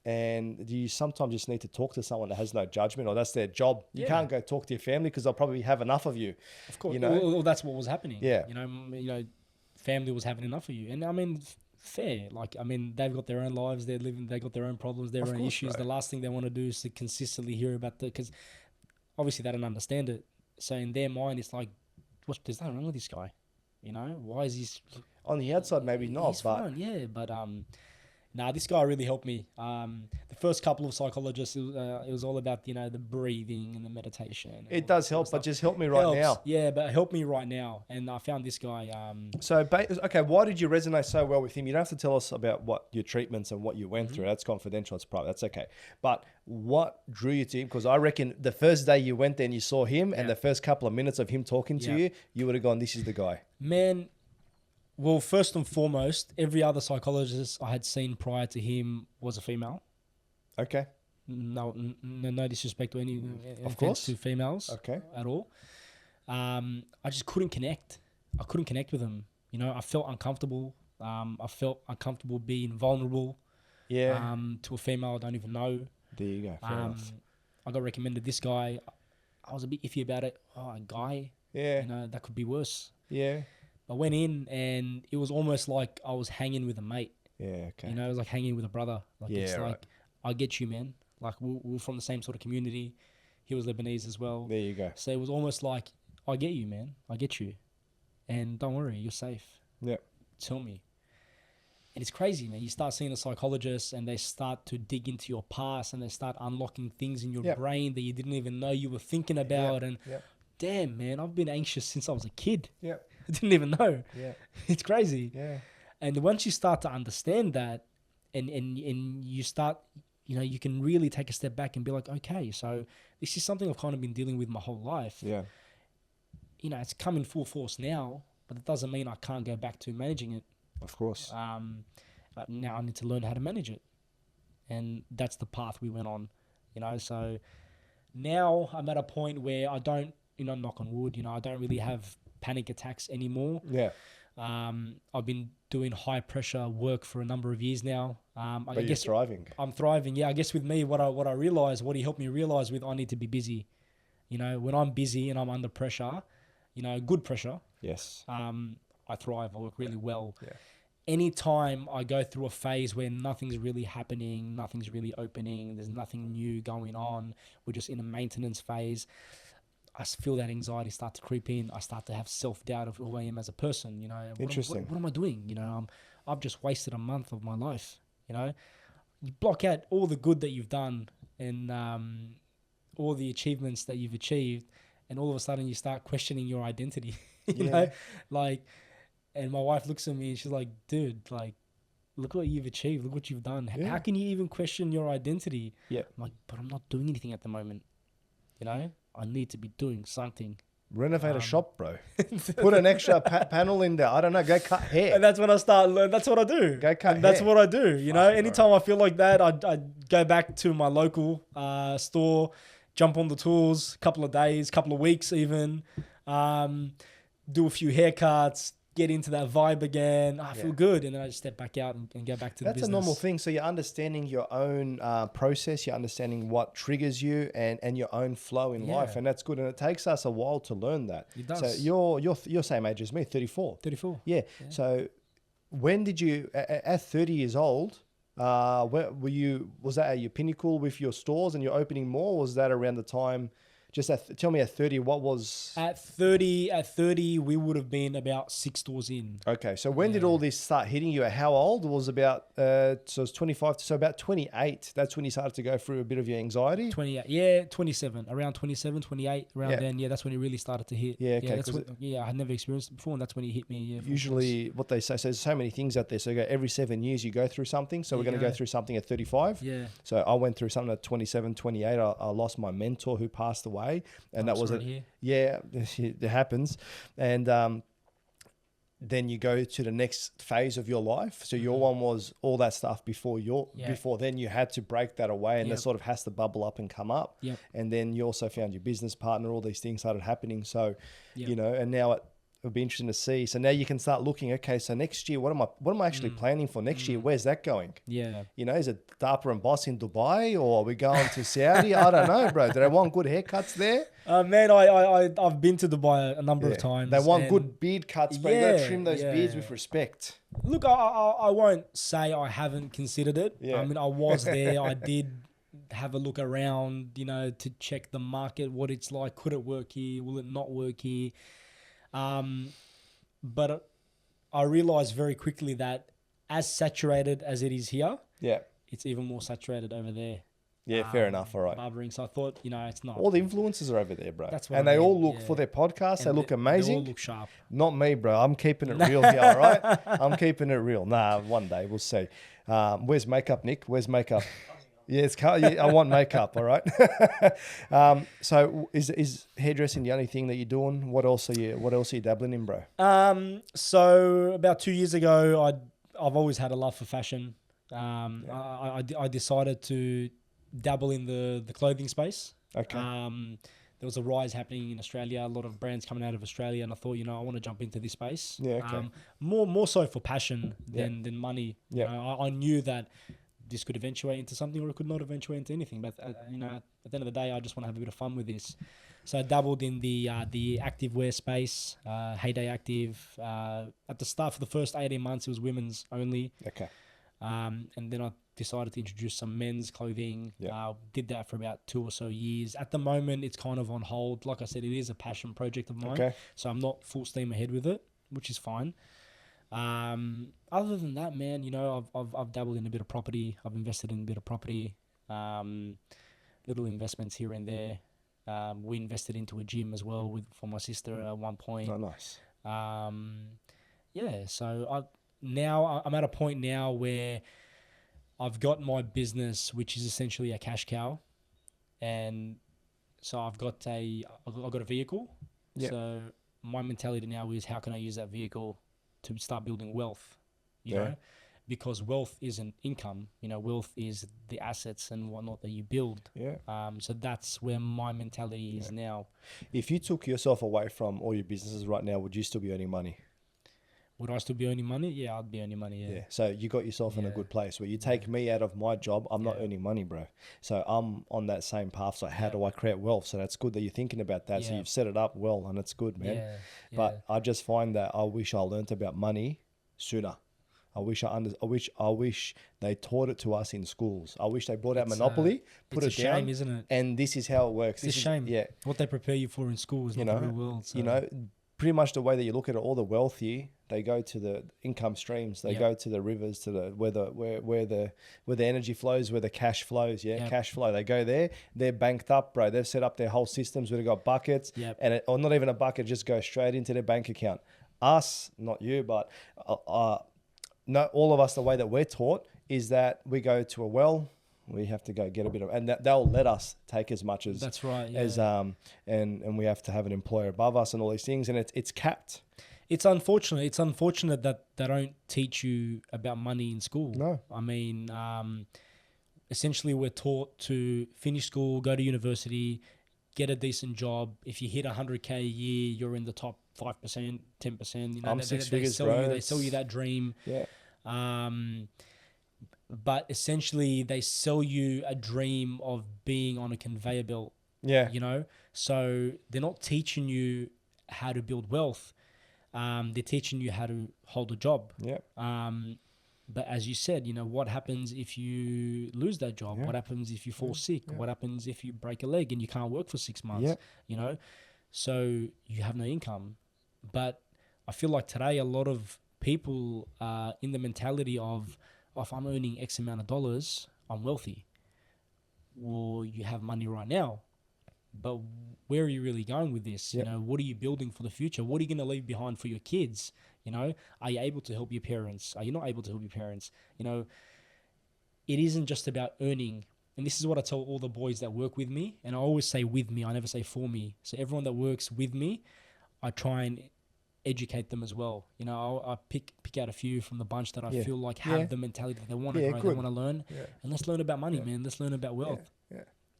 And you sometimes just need to talk to someone that has no judgment, or that's their job. You can't go talk to your family because they'll probably have enough of you. Of course. Well, that's what was happening. Yeah. family was having enough of you. And I mean, fair. Like, I mean, they've got their own lives. They're living. They got their own problems, their Of own course, issues. bro. The last thing they want to do is to consistently hear about because obviously they don't understand it. So in their mind, it's like, there's nothing wrong with this guy. You know, why is he? On the outside, maybe not, He's but fine, yeah. But this guy really helped me. The first couple of Psychologists, it was all about, you know, the breathing and the meditation. And it all does that sort help. of But stuff. just help me right Helps, now. yeah, but help me right now. And I found this guy. So, okay, why did you resonate so well with him? You don't have to tell us about what your treatments and what you went Mm-hmm. through. That's confidential. It's private. That's okay. But what drew you to him? Because I reckon the first day you went there and you saw him, and the first couple of minutes of him talking to Yeah. you would have gone, "This is the guy." Man, well, first and foremost, every other psychologist I had seen prior to him was a female. Okay. No disrespect to any offense course. to females Okay. at all. I just couldn't connect. I couldn't connect with them. You know, I felt uncomfortable. I felt uncomfortable being vulnerable Yeah. to a female I don't even know. There you go. Fair enough. I got recommended this guy. I was a bit iffy about it. Oh, a guy, Yeah. you know, that could be worse. Yeah. I went in and it was almost like I was hanging with a mate. Yeah. Okay. You know, it was like hanging with a brother. Like, it's Yeah, right. like, I get you, man. Like, we're from the same sort of community. He was Lebanese as well. There you go. So it was almost like, I get you, man. I get you. And don't worry, you're safe. Yeah. Tell me. And it's crazy, man. You start seeing a psychologist and they start to dig into your past and they start unlocking things in your Yep. brain that you didn't even know you were thinking about. And Yep. damn, man, I've been anxious since I was a kid. Yeah. I didn't even know. Yeah. It's crazy. Yeah. And once you start to understand that and you start, you know, you can really take a step back and be like, okay, so this is something I've kind of been dealing with my whole life. Yeah. You know, it's come in full force now, but it doesn't mean I can't go back to managing it. Of course. But now I need to learn how to manage it. And that's the path we went on, you know. So now I'm at a point where I don't, you know, knock on wood, you know, I don't really have panic attacks anymore. Yeah. I've been doing high pressure work for a number of years now. I But you're guess thriving. I'm thriving. Yeah, I guess with me, what I realized, what he helped me realize with, I need to be busy. You know, when I'm busy and I'm under pressure, you know, good pressure, Yes. I thrive. I work really well. Yeah. Anytime I go through a phase where nothing's really happening, nothing's really opening, there's nothing new going on, we're just in a maintenance phase, I feel that anxiety start to creep in. I start to have self-doubt of who I am as a person, you know. Interesting. What am I doing? You know, I've just wasted a month of my life, you know. You block out all the good that you've done and all the achievements that you've achieved, and all of a sudden you start questioning your identity, you know. Like, and my wife looks at me and she's like, dude, like, look what you've achieved. Look what you've done. Yeah. How can you even question your identity? Yeah. I'm like, but I'm not doing anything at the moment, you know. I need to be doing something. Renovate a shop, bro. Put an extra panel in there. I don't know. Go cut hair. And that's when I start learning. That's what I do. Go cut And that's hair. what I do. You know, Fuck, bro. anytime I feel like that, I go back to my local store, jump on the tools, couple of days, couple of weeks even, do a few haircuts, get into that vibe again. I feel good. And then I just step back out and go back to the That's business. a normal thing. So you're understanding your own process, you're understanding what triggers you and your own flow in life. And that's good. And it takes us a while to learn that. It does. So you're same age as me, 34. 34. Yeah. So when did you, at 30 years old, where were you, was that at your pinnacle with your stores and you're opening more? Or was that around the time, tell me at 30, what was... At 30, we would have been about 6 stores in. Okay, so when did all this start hitting you? At how old? Was about, so it was 25, so about 28. That's when you started to go through a bit of your anxiety? 28, yeah, 27, around 27, 28, around Yeah. then. Yeah, that's when it really started to hit. Yeah, okay, Yeah, that's 'cause what, I had never experienced it before, and that's when it hit me. Yeah, full Usually what they say, so there's so many things out there. So every 7 years you go through something. So we're going to go through something at 35. force. Yeah. So I went through something at 27, 28. I lost my mentor who passed away. And that was sorry to hear. yeah, it happens. And then you go to the next phase of your life. So your one was all that stuff before before then you had to break that away, and that sort of has to bubble up and come up. Yep. And then you also found your business partner, all these things started happening. So, Yep. you know, and now it'll be interesting to see. So now you can start looking, okay, so next year, what am I actually planning for next year? Where's that going? Yeah. You know, is it Darper and Boss in Dubai, or are we going to Saudi? I don't know, bro. Do they want good haircuts there? Man, I've been to Dubai a number of times. They want and good beard cuts, bro. You got to trim those beards yeah. with respect. Look, I won't say I haven't considered it. Yeah. I mean, I was there. I did have a look around, you know, to check the market, what it's like. Could it work here? Will it not work here? But I realized very quickly that as saturated as it is here, Yeah. it's even more saturated over there. Yeah, fair enough. All right. Barbering. So I thought, you know, it's not. All the influencers are over there, bro. That's what and I they mean, all look yeah. for their podcasts. And they look amazing. They all look sharp. Not me, bro. I'm keeping it real here, all right? I'm keeping it real. Nah, one day we'll see. Where's makeup, Nick? Where's makeup? Yeah, I want makeup, all right? So is hairdressing the only thing that you're doing? What else are you dabbling in, bro? So about 2 years ago, I've always had a love for fashion. I decided to dabble in the clothing space. Okay. There was a rise happening in Australia, a lot of brands coming out of Australia, and I thought, you know, I want to jump into this space. Yeah, okay. More so for passion than money. Yeah. You know, I knew that this could eventuate into something, or it could not eventuate into anything. But you know, at the end of the day, I just want to have a bit of fun with this. So I dabbled in the active wear space, Heyday Active. At the start, for the first 18 months, it was women's only. Okay. And then I decided to introduce some men's clothing. Yeah. Did that for about 2 or so years. At the moment, it's kind of on hold. Like I said, it is a passion project of mine. Okay. So I'm not full steam ahead with it, which is fine. Other than that, man, you know, I've dabbled in a bit of property. I've invested in a bit of property. Little investments here and there. We invested into a gym as well for my sister at one point. Oh, nice. Yeah, so I'm at a point now where I've got my business, which is essentially a cash cow, and so I've got a vehicle. Yep. So my mentality now is, how can I use that vehicle to start building wealth? You know, because wealth isn't income. You know, wealth is the assets and whatnot that you build. Yeah. So that's where my mentality is now. If you took yourself away from all your businesses right now, would you still be earning money? Would I still be earning money? Yeah, I'd be earning money. Yeah. So you got yourself in a good place where you take me out of my job. I'm not earning money, bro. So I'm on that same path. So how do I create wealth? So that's good that you're thinking about that. So you've set it up well, and it's good, man. But I just find that I wish I learnt about money sooner. I wish they taught it to us in schools. I wish they brought out Monopoly, put it down. It's a shame, isn't it? And this is how it works. It's a shame. Yeah. What they prepare you for in school is not the real world. So. You know, pretty much the way that you look at it, all the wealthy, they go to the income streams. They go to the rivers, to the where the energy flows, where the cash flows. Cash flow. They go there. They're banked up, bro. They've set up their whole systems where they've got buckets, or not even a bucket, just go straight into their bank account. Us, not you, but no, all of us, the way that we're taught is that we go to a well. We have to go get a bit of, and they'll let us take as much as that's right. Yeah. As and we have to have an employer above us and all these things, and it's capped. It's unfortunate. It's unfortunate that they don't teach you about money in school. No, I mean, essentially we're taught to finish school, go to university, get a decent job. If you hit 100K a year, you're in the top 5%, 10%. You know, six figures, bro. They sell you that dream. Yeah. But essentially, they sell you a dream of being on a conveyor belt. Yeah. You know, so they're not teaching you how to build wealth. They're teaching you how to hold a job. Yeah. But as you said, you know, what happens if you lose that job? Yeah. What happens if you fall sick? What happens if you break a leg and you can't work for 6 months? Yeah. You know, so you have no income. But I feel like today a lot of people are in the mentality of, if I'm earning X amount of dollars, I'm wealthy. Well, you have money right now, but where are you really going with this? Yep. You know, what are you building for the future? What are you going to leave behind for your kids? You know, are you able to help your parents? Are you not able to help your parents? You know, it isn't just about earning. And this is what I tell all the boys that work with me. And I always say with me, I never say for me. So everyone that works with me, I try and educate them as well. You know, I pick out a few from the bunch that I feel like have the mentality that they want to grow, they want to learn. Yeah. And let's learn about money, man. Let's learn about wealth.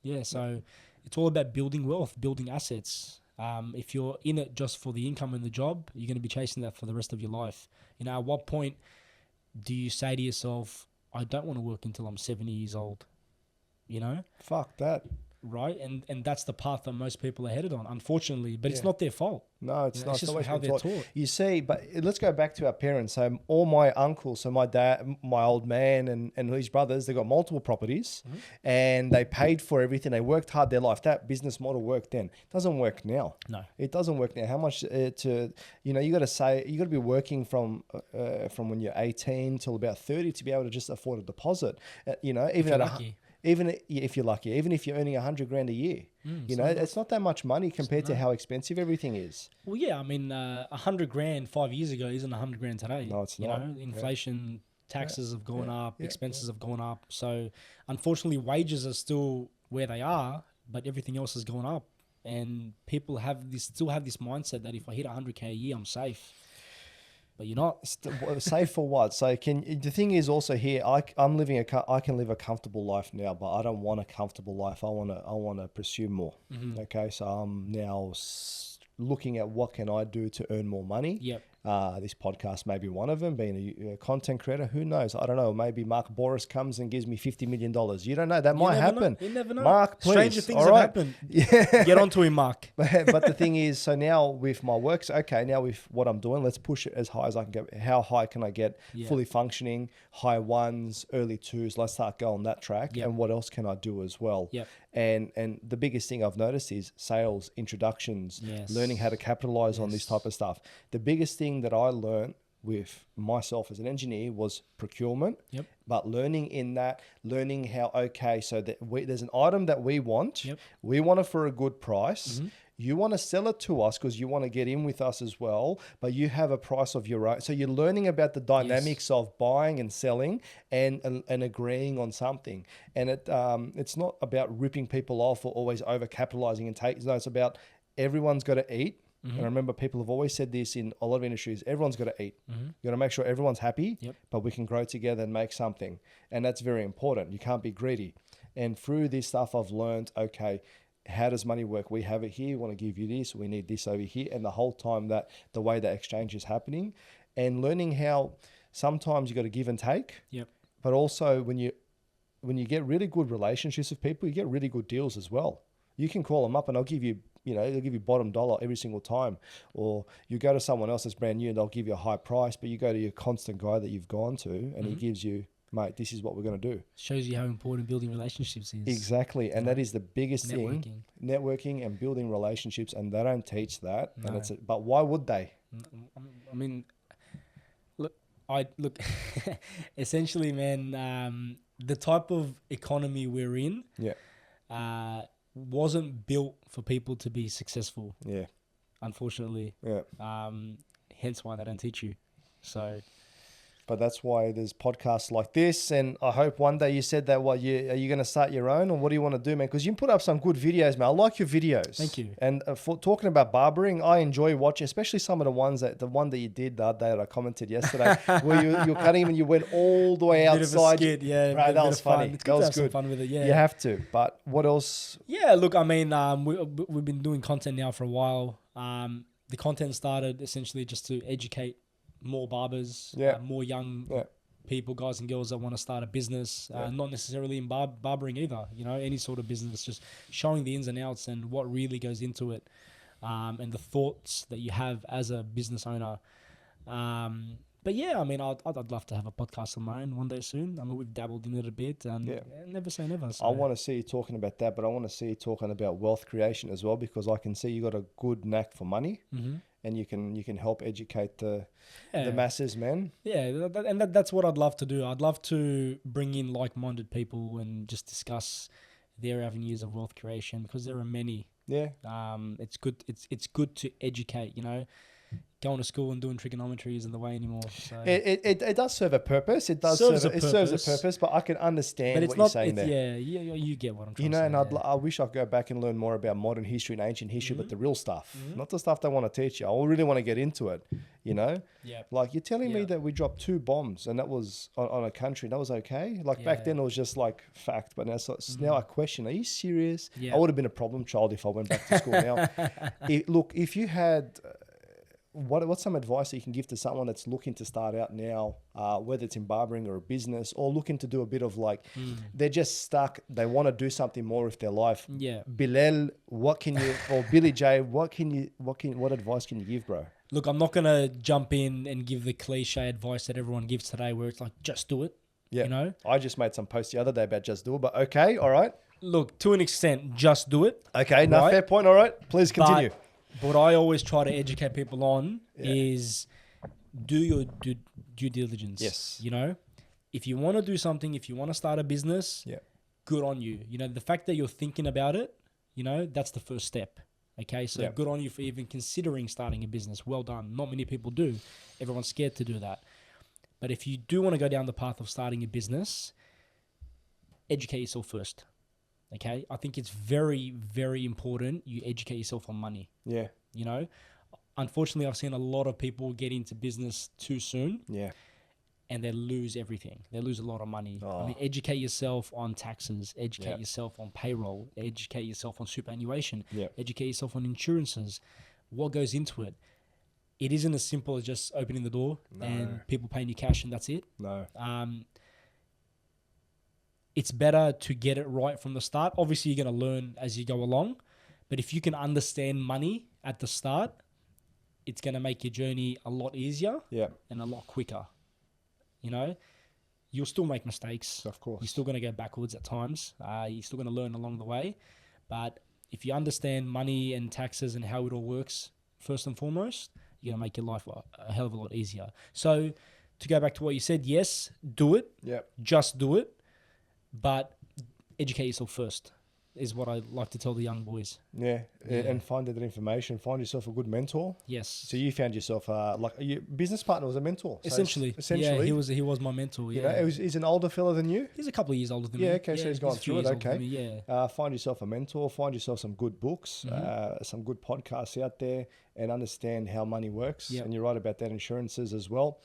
Yeah. So it's all about building wealth, building assets. If you're in it just for the income and the job, you're going to be chasing that for the rest of your life. You know, at what point do you say to yourself, I don't want to work until I'm 70 years old? You know? Fuck that. Right? And that's the path that most people are headed on, unfortunately. But it's Yeah. not their fault. No, it's You know, not. it's just always how been they're taught. You see, but let's go back to our parents. So all my uncles, so my dad, my old man and his brothers, they got multiple properties and they paid for everything. They worked hard their life. That business model worked then. It doesn't work now. No. It doesn't work now. How much you got to be working from when you're 18 till about 30 to be able to just afford a deposit. Even If you're at lucky. even if you're lucky, even if you're earning $100,000 a year, it's not that much money compared to how expensive everything is. Well, yeah, I mean, $100,000 5 years ago isn't $100,000 today. No, it's you not. know, inflation, taxes have gone up, Yeah. expenses have gone up. So, unfortunately, wages are still where they are, but everything else has gone up. And people still have this mindset that if I hit $100,000 a year, I'm safe. But you're not. Safe for what? So the thing is also here, I can live a comfortable life now, but I don't want a comfortable life. I want to pursue more. Okay, so I'm now looking at what can I do to earn more money. Yep. This podcast may be one of them, being a content creator. Who knows? I don't know. Maybe Mark Boris comes and gives me $50 million. You don't know. That might happen. You never know. Mark, please. Stranger things All have right. happened. Yeah. Get onto him, Mark. But the thing is, so now with my work, now with what I'm doing, let's push it as high as I can get. How high can I get? Yeah. Fully functioning, high ones, early twos. Let's start going that track. Yep. And what else can I do as well? Yep. And the biggest thing I've noticed is sales, introductions, Yes. learning how to capitalize on this Yes. type of stuff. The biggest thing that I learned with myself as an engineer was procurement. Yep. But learning how, so that there's an item that we want. Yep. We want it for a good price. You want to sell it to us because you want to get in with us as well, but you have a price of your own. So you're learning about the dynamics of buying and selling and agreeing on something. And it's not about ripping people off or always over-capitalizing and taking. No, it's about everyone's got to eat. And I remember people have always said this in a lot of industries, everyone's got to eat. You got to make sure everyone's happy, but we can grow together and make something. And that's very important. You can't be greedy. And through this stuff, I've learned, okay, how does money work? We have it here. We want to give you this. We need this over here. And the whole time that the way that exchange is happening and learning how sometimes you got to give and take. Yep. But also when you get really good relationships with people, you get really good deals as well. You can call them up and they'll give you bottom dollar every single time. Or you go to someone else that's brand new and they'll give you a high price, but you go to your constant guy that you've gone to and he gives you, mate, this is what we're going to do. Shows you how important building relationships is. Exactly. And that is the biggest Networking. thing, networking and building relationships. And they don't teach that. No. But why would they? I mean, look, essentially, man, the type of economy we're in, wasn't built for people to be successful. Yeah. Unfortunately. Yeah. Hence why they don't teach you. So. But that's why there's podcasts like this. And I hope one day you said that, are you going to start your own or what do you want to do, man? Because you put up some good videos, man. I like your videos. Thank you. And for talking about barbering, I enjoy watching, especially some of the one that you did the other day that I commented yesterday, where you're cutting him and you went all the way outside. Bit of a skit, yeah. Right, that was funny. It's That good to was have some good. fun with it, yeah. You have to. But what else? Yeah, look, I mean, we've been doing content now for a while. The content started essentially just to educate more barbers, more young people, guys and girls that want to start a business, not necessarily in barbering either, any sort of business, just showing the ins and outs and what really goes into it, and the thoughts that you have as a business owner. But yeah, I mean, I'd love to have a podcast of mine one day soon. I mean, we've dabbled in it a bit, and never say never. So. I want to see you talking about that, but I want to see you talking about wealth creation as well, because I can see you got a good knack for money. And you can help educate the masses, man. Yeah, that's what I'd love to do. I'd love to bring in like-minded people and just discuss their avenues of wealth creation, because there are many. Yeah. It's good. It's good to educate. Going to school and doing trigonometry isn't the way anymore. So. It does serve a purpose. It does serve a purpose, but I can understand what you're saying there. Yeah, you get what I'm trying to say. And I wish I'd go back and learn more about modern history and ancient history, but the real stuff, not the stuff they want to teach you. I really want to get into it. You know, Yeah. like you're telling me Yeah. that we dropped 2 bombs and that was on a country and that was okay. Like back Yeah. then it was just like fact, but now I question: are you serious? Yeah. I would have been a problem child if I went back to school now. Look, if you had. What's some advice that you can give to someone that's looking to start out now, whether it's in barbering or a business, or looking to do a bit of like, they're just stuck. They want to do something more with their life. Yeah. Bilal, what can you, or Billy J, what advice can you give, bro? Look, I'm not going to jump in and give the cliche advice that everyone gives today where it's like, just do it. Yeah. You know? I just made some posts the other day about just do it, but okay, all right. Look, to an extent, just do it. Okay, no, Right? fair point. All right, please continue. But what I always try to educate people on is do your due diligence. Yes. You know, if you want to do something, if you want to start a business, good on you. You know, the fact that you're thinking about it, you know, that's the first step. Okay, so good on you for even considering starting a business. Well done. Not many people do. Everyone's scared to do that. But if you do want to go down the path of starting a business, educate yourself first. Okay, I think it's very, very important you educate yourself on money. Yeah. You know, unfortunately, I've seen a lot of people get into business too soon. Yeah. And they lose everything. They lose a lot of money. Oh. I mean, educate yourself on taxes. Educate yourself on payroll. Educate yourself on superannuation. Educate yourself on insurances. What goes into it? It isn't as simple as just opening the door and people paying you cash and that's it. No. It's better to get it right from the start. Obviously, you're going to learn as you go along. But if you can understand money at the start, it's going to make your journey a lot easier and a lot quicker. You know, you'll still make mistakes. Of course. You're still going to go backwards at times. You're still going to learn along the way. But if you understand money and taxes and how it all works, first and foremost, you're going to make your life a hell of a lot easier. So to go back to what you said, yes, do it. Just do it. But educate yourself first is what I like to tell the young boys. And find that information. Find yourself a good mentor. Yes. So you found yourself like your business partner was a mentor. So Essentially, yeah, he was my mentor. Yeah, you know, he's an older fella than you. He's a couple of years older than me. Yeah, okay, so he's gone a few through it. years older Okay, than me, yeah. Find yourself a mentor. Find yourself some good books, some good podcasts out there, and understand how money works. And you're right about that, insurances as well,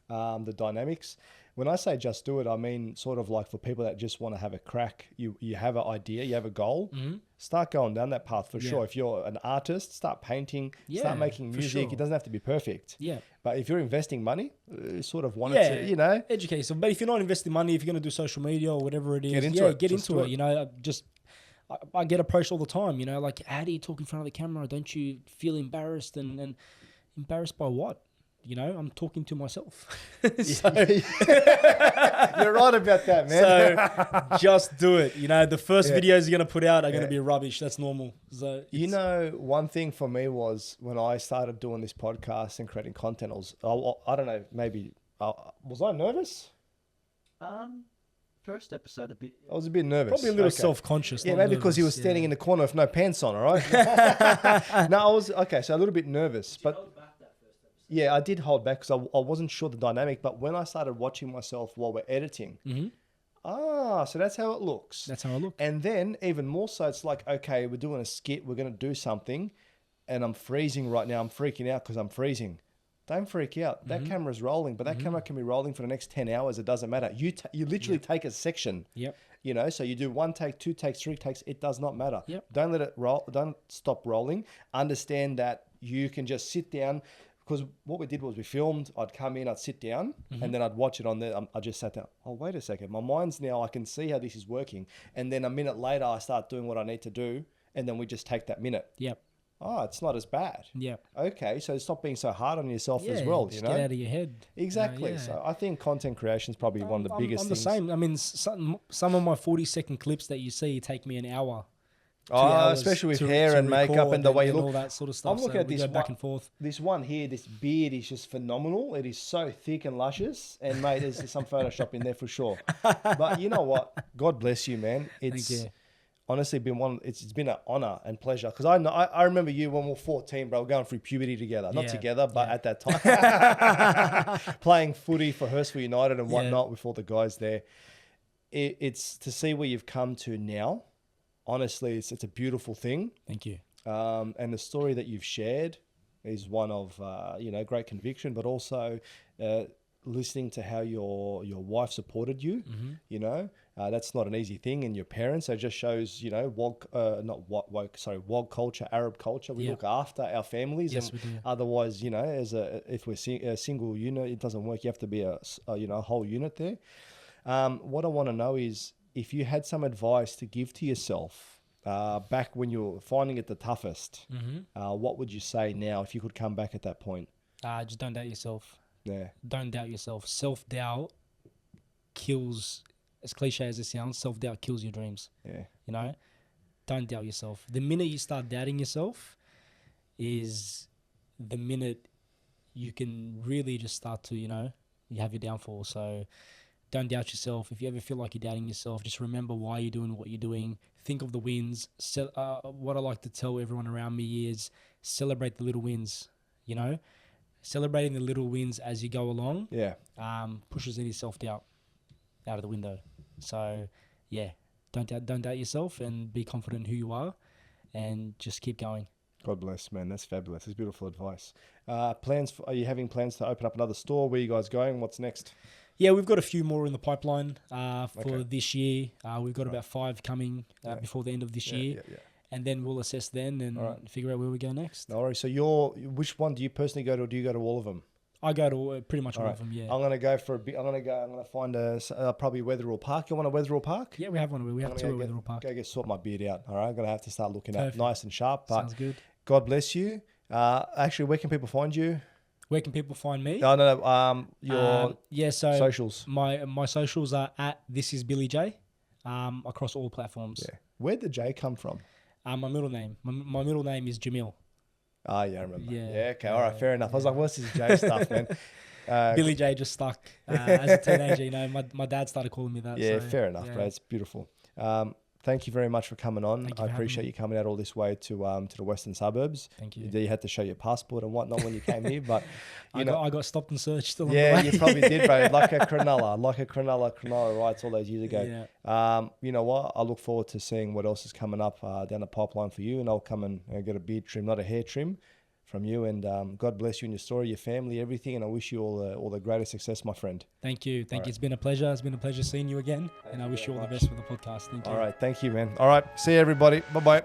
the dynamics. When I say just do it, I mean sort of like for people that just want to have a crack. You have an idea, you have a goal. Start going down that path for sure. If you're an artist, start painting, start making music. Sure. It doesn't have to be perfect. Yeah. But if you're investing money, sort of want to, you know. Educate yourself. But if you're not investing money, if you're going to do social media or whatever it is, get into it. You know, I get approached all the time, you know, like, how do you talk in front of the camera? Don't you feel embarrassed? And embarrassed by what? You know, I'm talking to myself. So, you're right about that, man. So just do it. You know, the first videos you're going to put out are going to be rubbish. That's normal. So you know, one thing for me was when I started doing this podcast and creating content, I don't know, maybe, was I nervous? First episode a bit. I was a bit nervous. Probably a little self-conscious. Yeah, maybe because he was standing in the corner with no pants on, all right? No, I was, okay, so a little bit nervous. But yeah, I did hold back because I wasn't sure the dynamic. But when I started watching myself while we're editing, so that's how it looks. That's how it looks. And then even more so, it's like, okay, we're doing a skit, we're going to do something, and I'm freezing right now. I'm freaking out because I'm freezing. Don't freak out. That camera's rolling, but that camera can be rolling for the next 10 hours. It doesn't matter. You literally take a section. You know, so you do 1 take, 2 takes, 3 takes. It does not matter. Don't let it roll. Don't stop rolling. Understand that you can just sit down. Because what we did was we filmed, I'd come in, I'd sit down, and then I'd watch it on there. I just sat down. Oh, wait a second. My mind's now, I can see how this is working. And then a minute later, I start doing what I need to do. And then we just take that minute. Oh, it's not as bad. Okay, so stop being so hard on yourself as well, you know? Get out of your head. Exactly. So I think content creation is probably one of the biggest things. I'm the same. I mean, some of my 40-second clips that you see take me an hour. Especially with hair and makeup and the way you look. All that sort of stuff. I'm looking at this back and forth. This one here, this beard is just phenomenal. It is so thick and luscious. And mate, there's some Photoshop in there for sure. But you know what? God bless you, man. It's honestly been it's been an honor and pleasure. Because I remember you when we were 14, bro. We were going through puberty together. Not together, but at that time. Playing footy for Hurstville United and whatnot with all the guys there. It's to see where you've come to now. Honestly, it's a beautiful thing. Thank you. And the story that you've shared, is one of great conviction, but also listening to how your wife supported you. That's not an easy thing, and your parents. It just shows wog culture, Arab culture. We look after our families, Yes, and we do. otherwise, if we're a single unit, it doesn't work. You have to be a whole unit there. What I want to know is if you had some advice to give to yourself back when you were finding it the toughest, what would you say now if you could come back at that point? Just don't doubt yourself. Yeah. Don't doubt yourself. Self-doubt kills, as cliche as it sounds, self-doubt kills your dreams. Yeah. Don't doubt yourself. The minute you start doubting yourself is the minute you can really just start to, you have your downfall. So don't doubt yourself. If you ever feel like you're doubting yourself, just remember why you're doing what you're doing. Think of the wins. What I like to tell everyone around me is celebrate the little wins, Celebrating the little wins as you go along pushes any self-doubt out of the window. So, don't doubt yourself and be confident in who you are and just keep going. God bless, man. That's fabulous. That's beautiful advice. Are you having plans to open up another store? Where are you guys going? What's next? Yeah, we've got a few more in the pipeline for this year. We've got about 5 coming before the end of this year. Yeah. And then we'll assess then and figure out where we go next. No worries. So which one do you personally go to, or do you go to all of them? I go to pretty much all of them, yeah. I'm going to go for I'm going to find probably Wetherill Park. You want a Wetherill Park? Yeah, we have one. We have 2 at Wetherill Park. Go sort my beard out, all right? I'm going to have to start looking up nice and sharp. But sounds good. God bless you. Actually, where can people find you? Where can people find me? No. Your so socials. My socials are at This Is Billy J, across all platforms. Yeah. Where'd the J come from? My middle name. My middle name is Jamil. Oh, yeah, I remember. Yeah. Okay. All right. Fair enough. I was like, what's this J stuff, man? Billy J just stuck as a teenager. My dad started calling me that. Yeah, so, fair enough, bro. It's beautiful. Thank you very much for coming on. I appreciate you coming out all this way to the western suburbs. Thank you. You had to show your passport and whatnot when you came here, but I got stopped and searched along the yeah, way. you probably did, bro. Like a Cronulla rights all those years ago. Yeah. You know what? I look forward to seeing what else is coming up down the pipeline for you, and I'll come and get a beard trim, not a hair trim, from you. And God bless you and your story, your family, everything. And I wish you all the greatest success, my friend. Thank you. It's been a pleasure. It's been a pleasure seeing you again. And I wish you all the best for the podcast. Thank you. All right. Thank you, man. All right. See you, everybody. Bye-bye.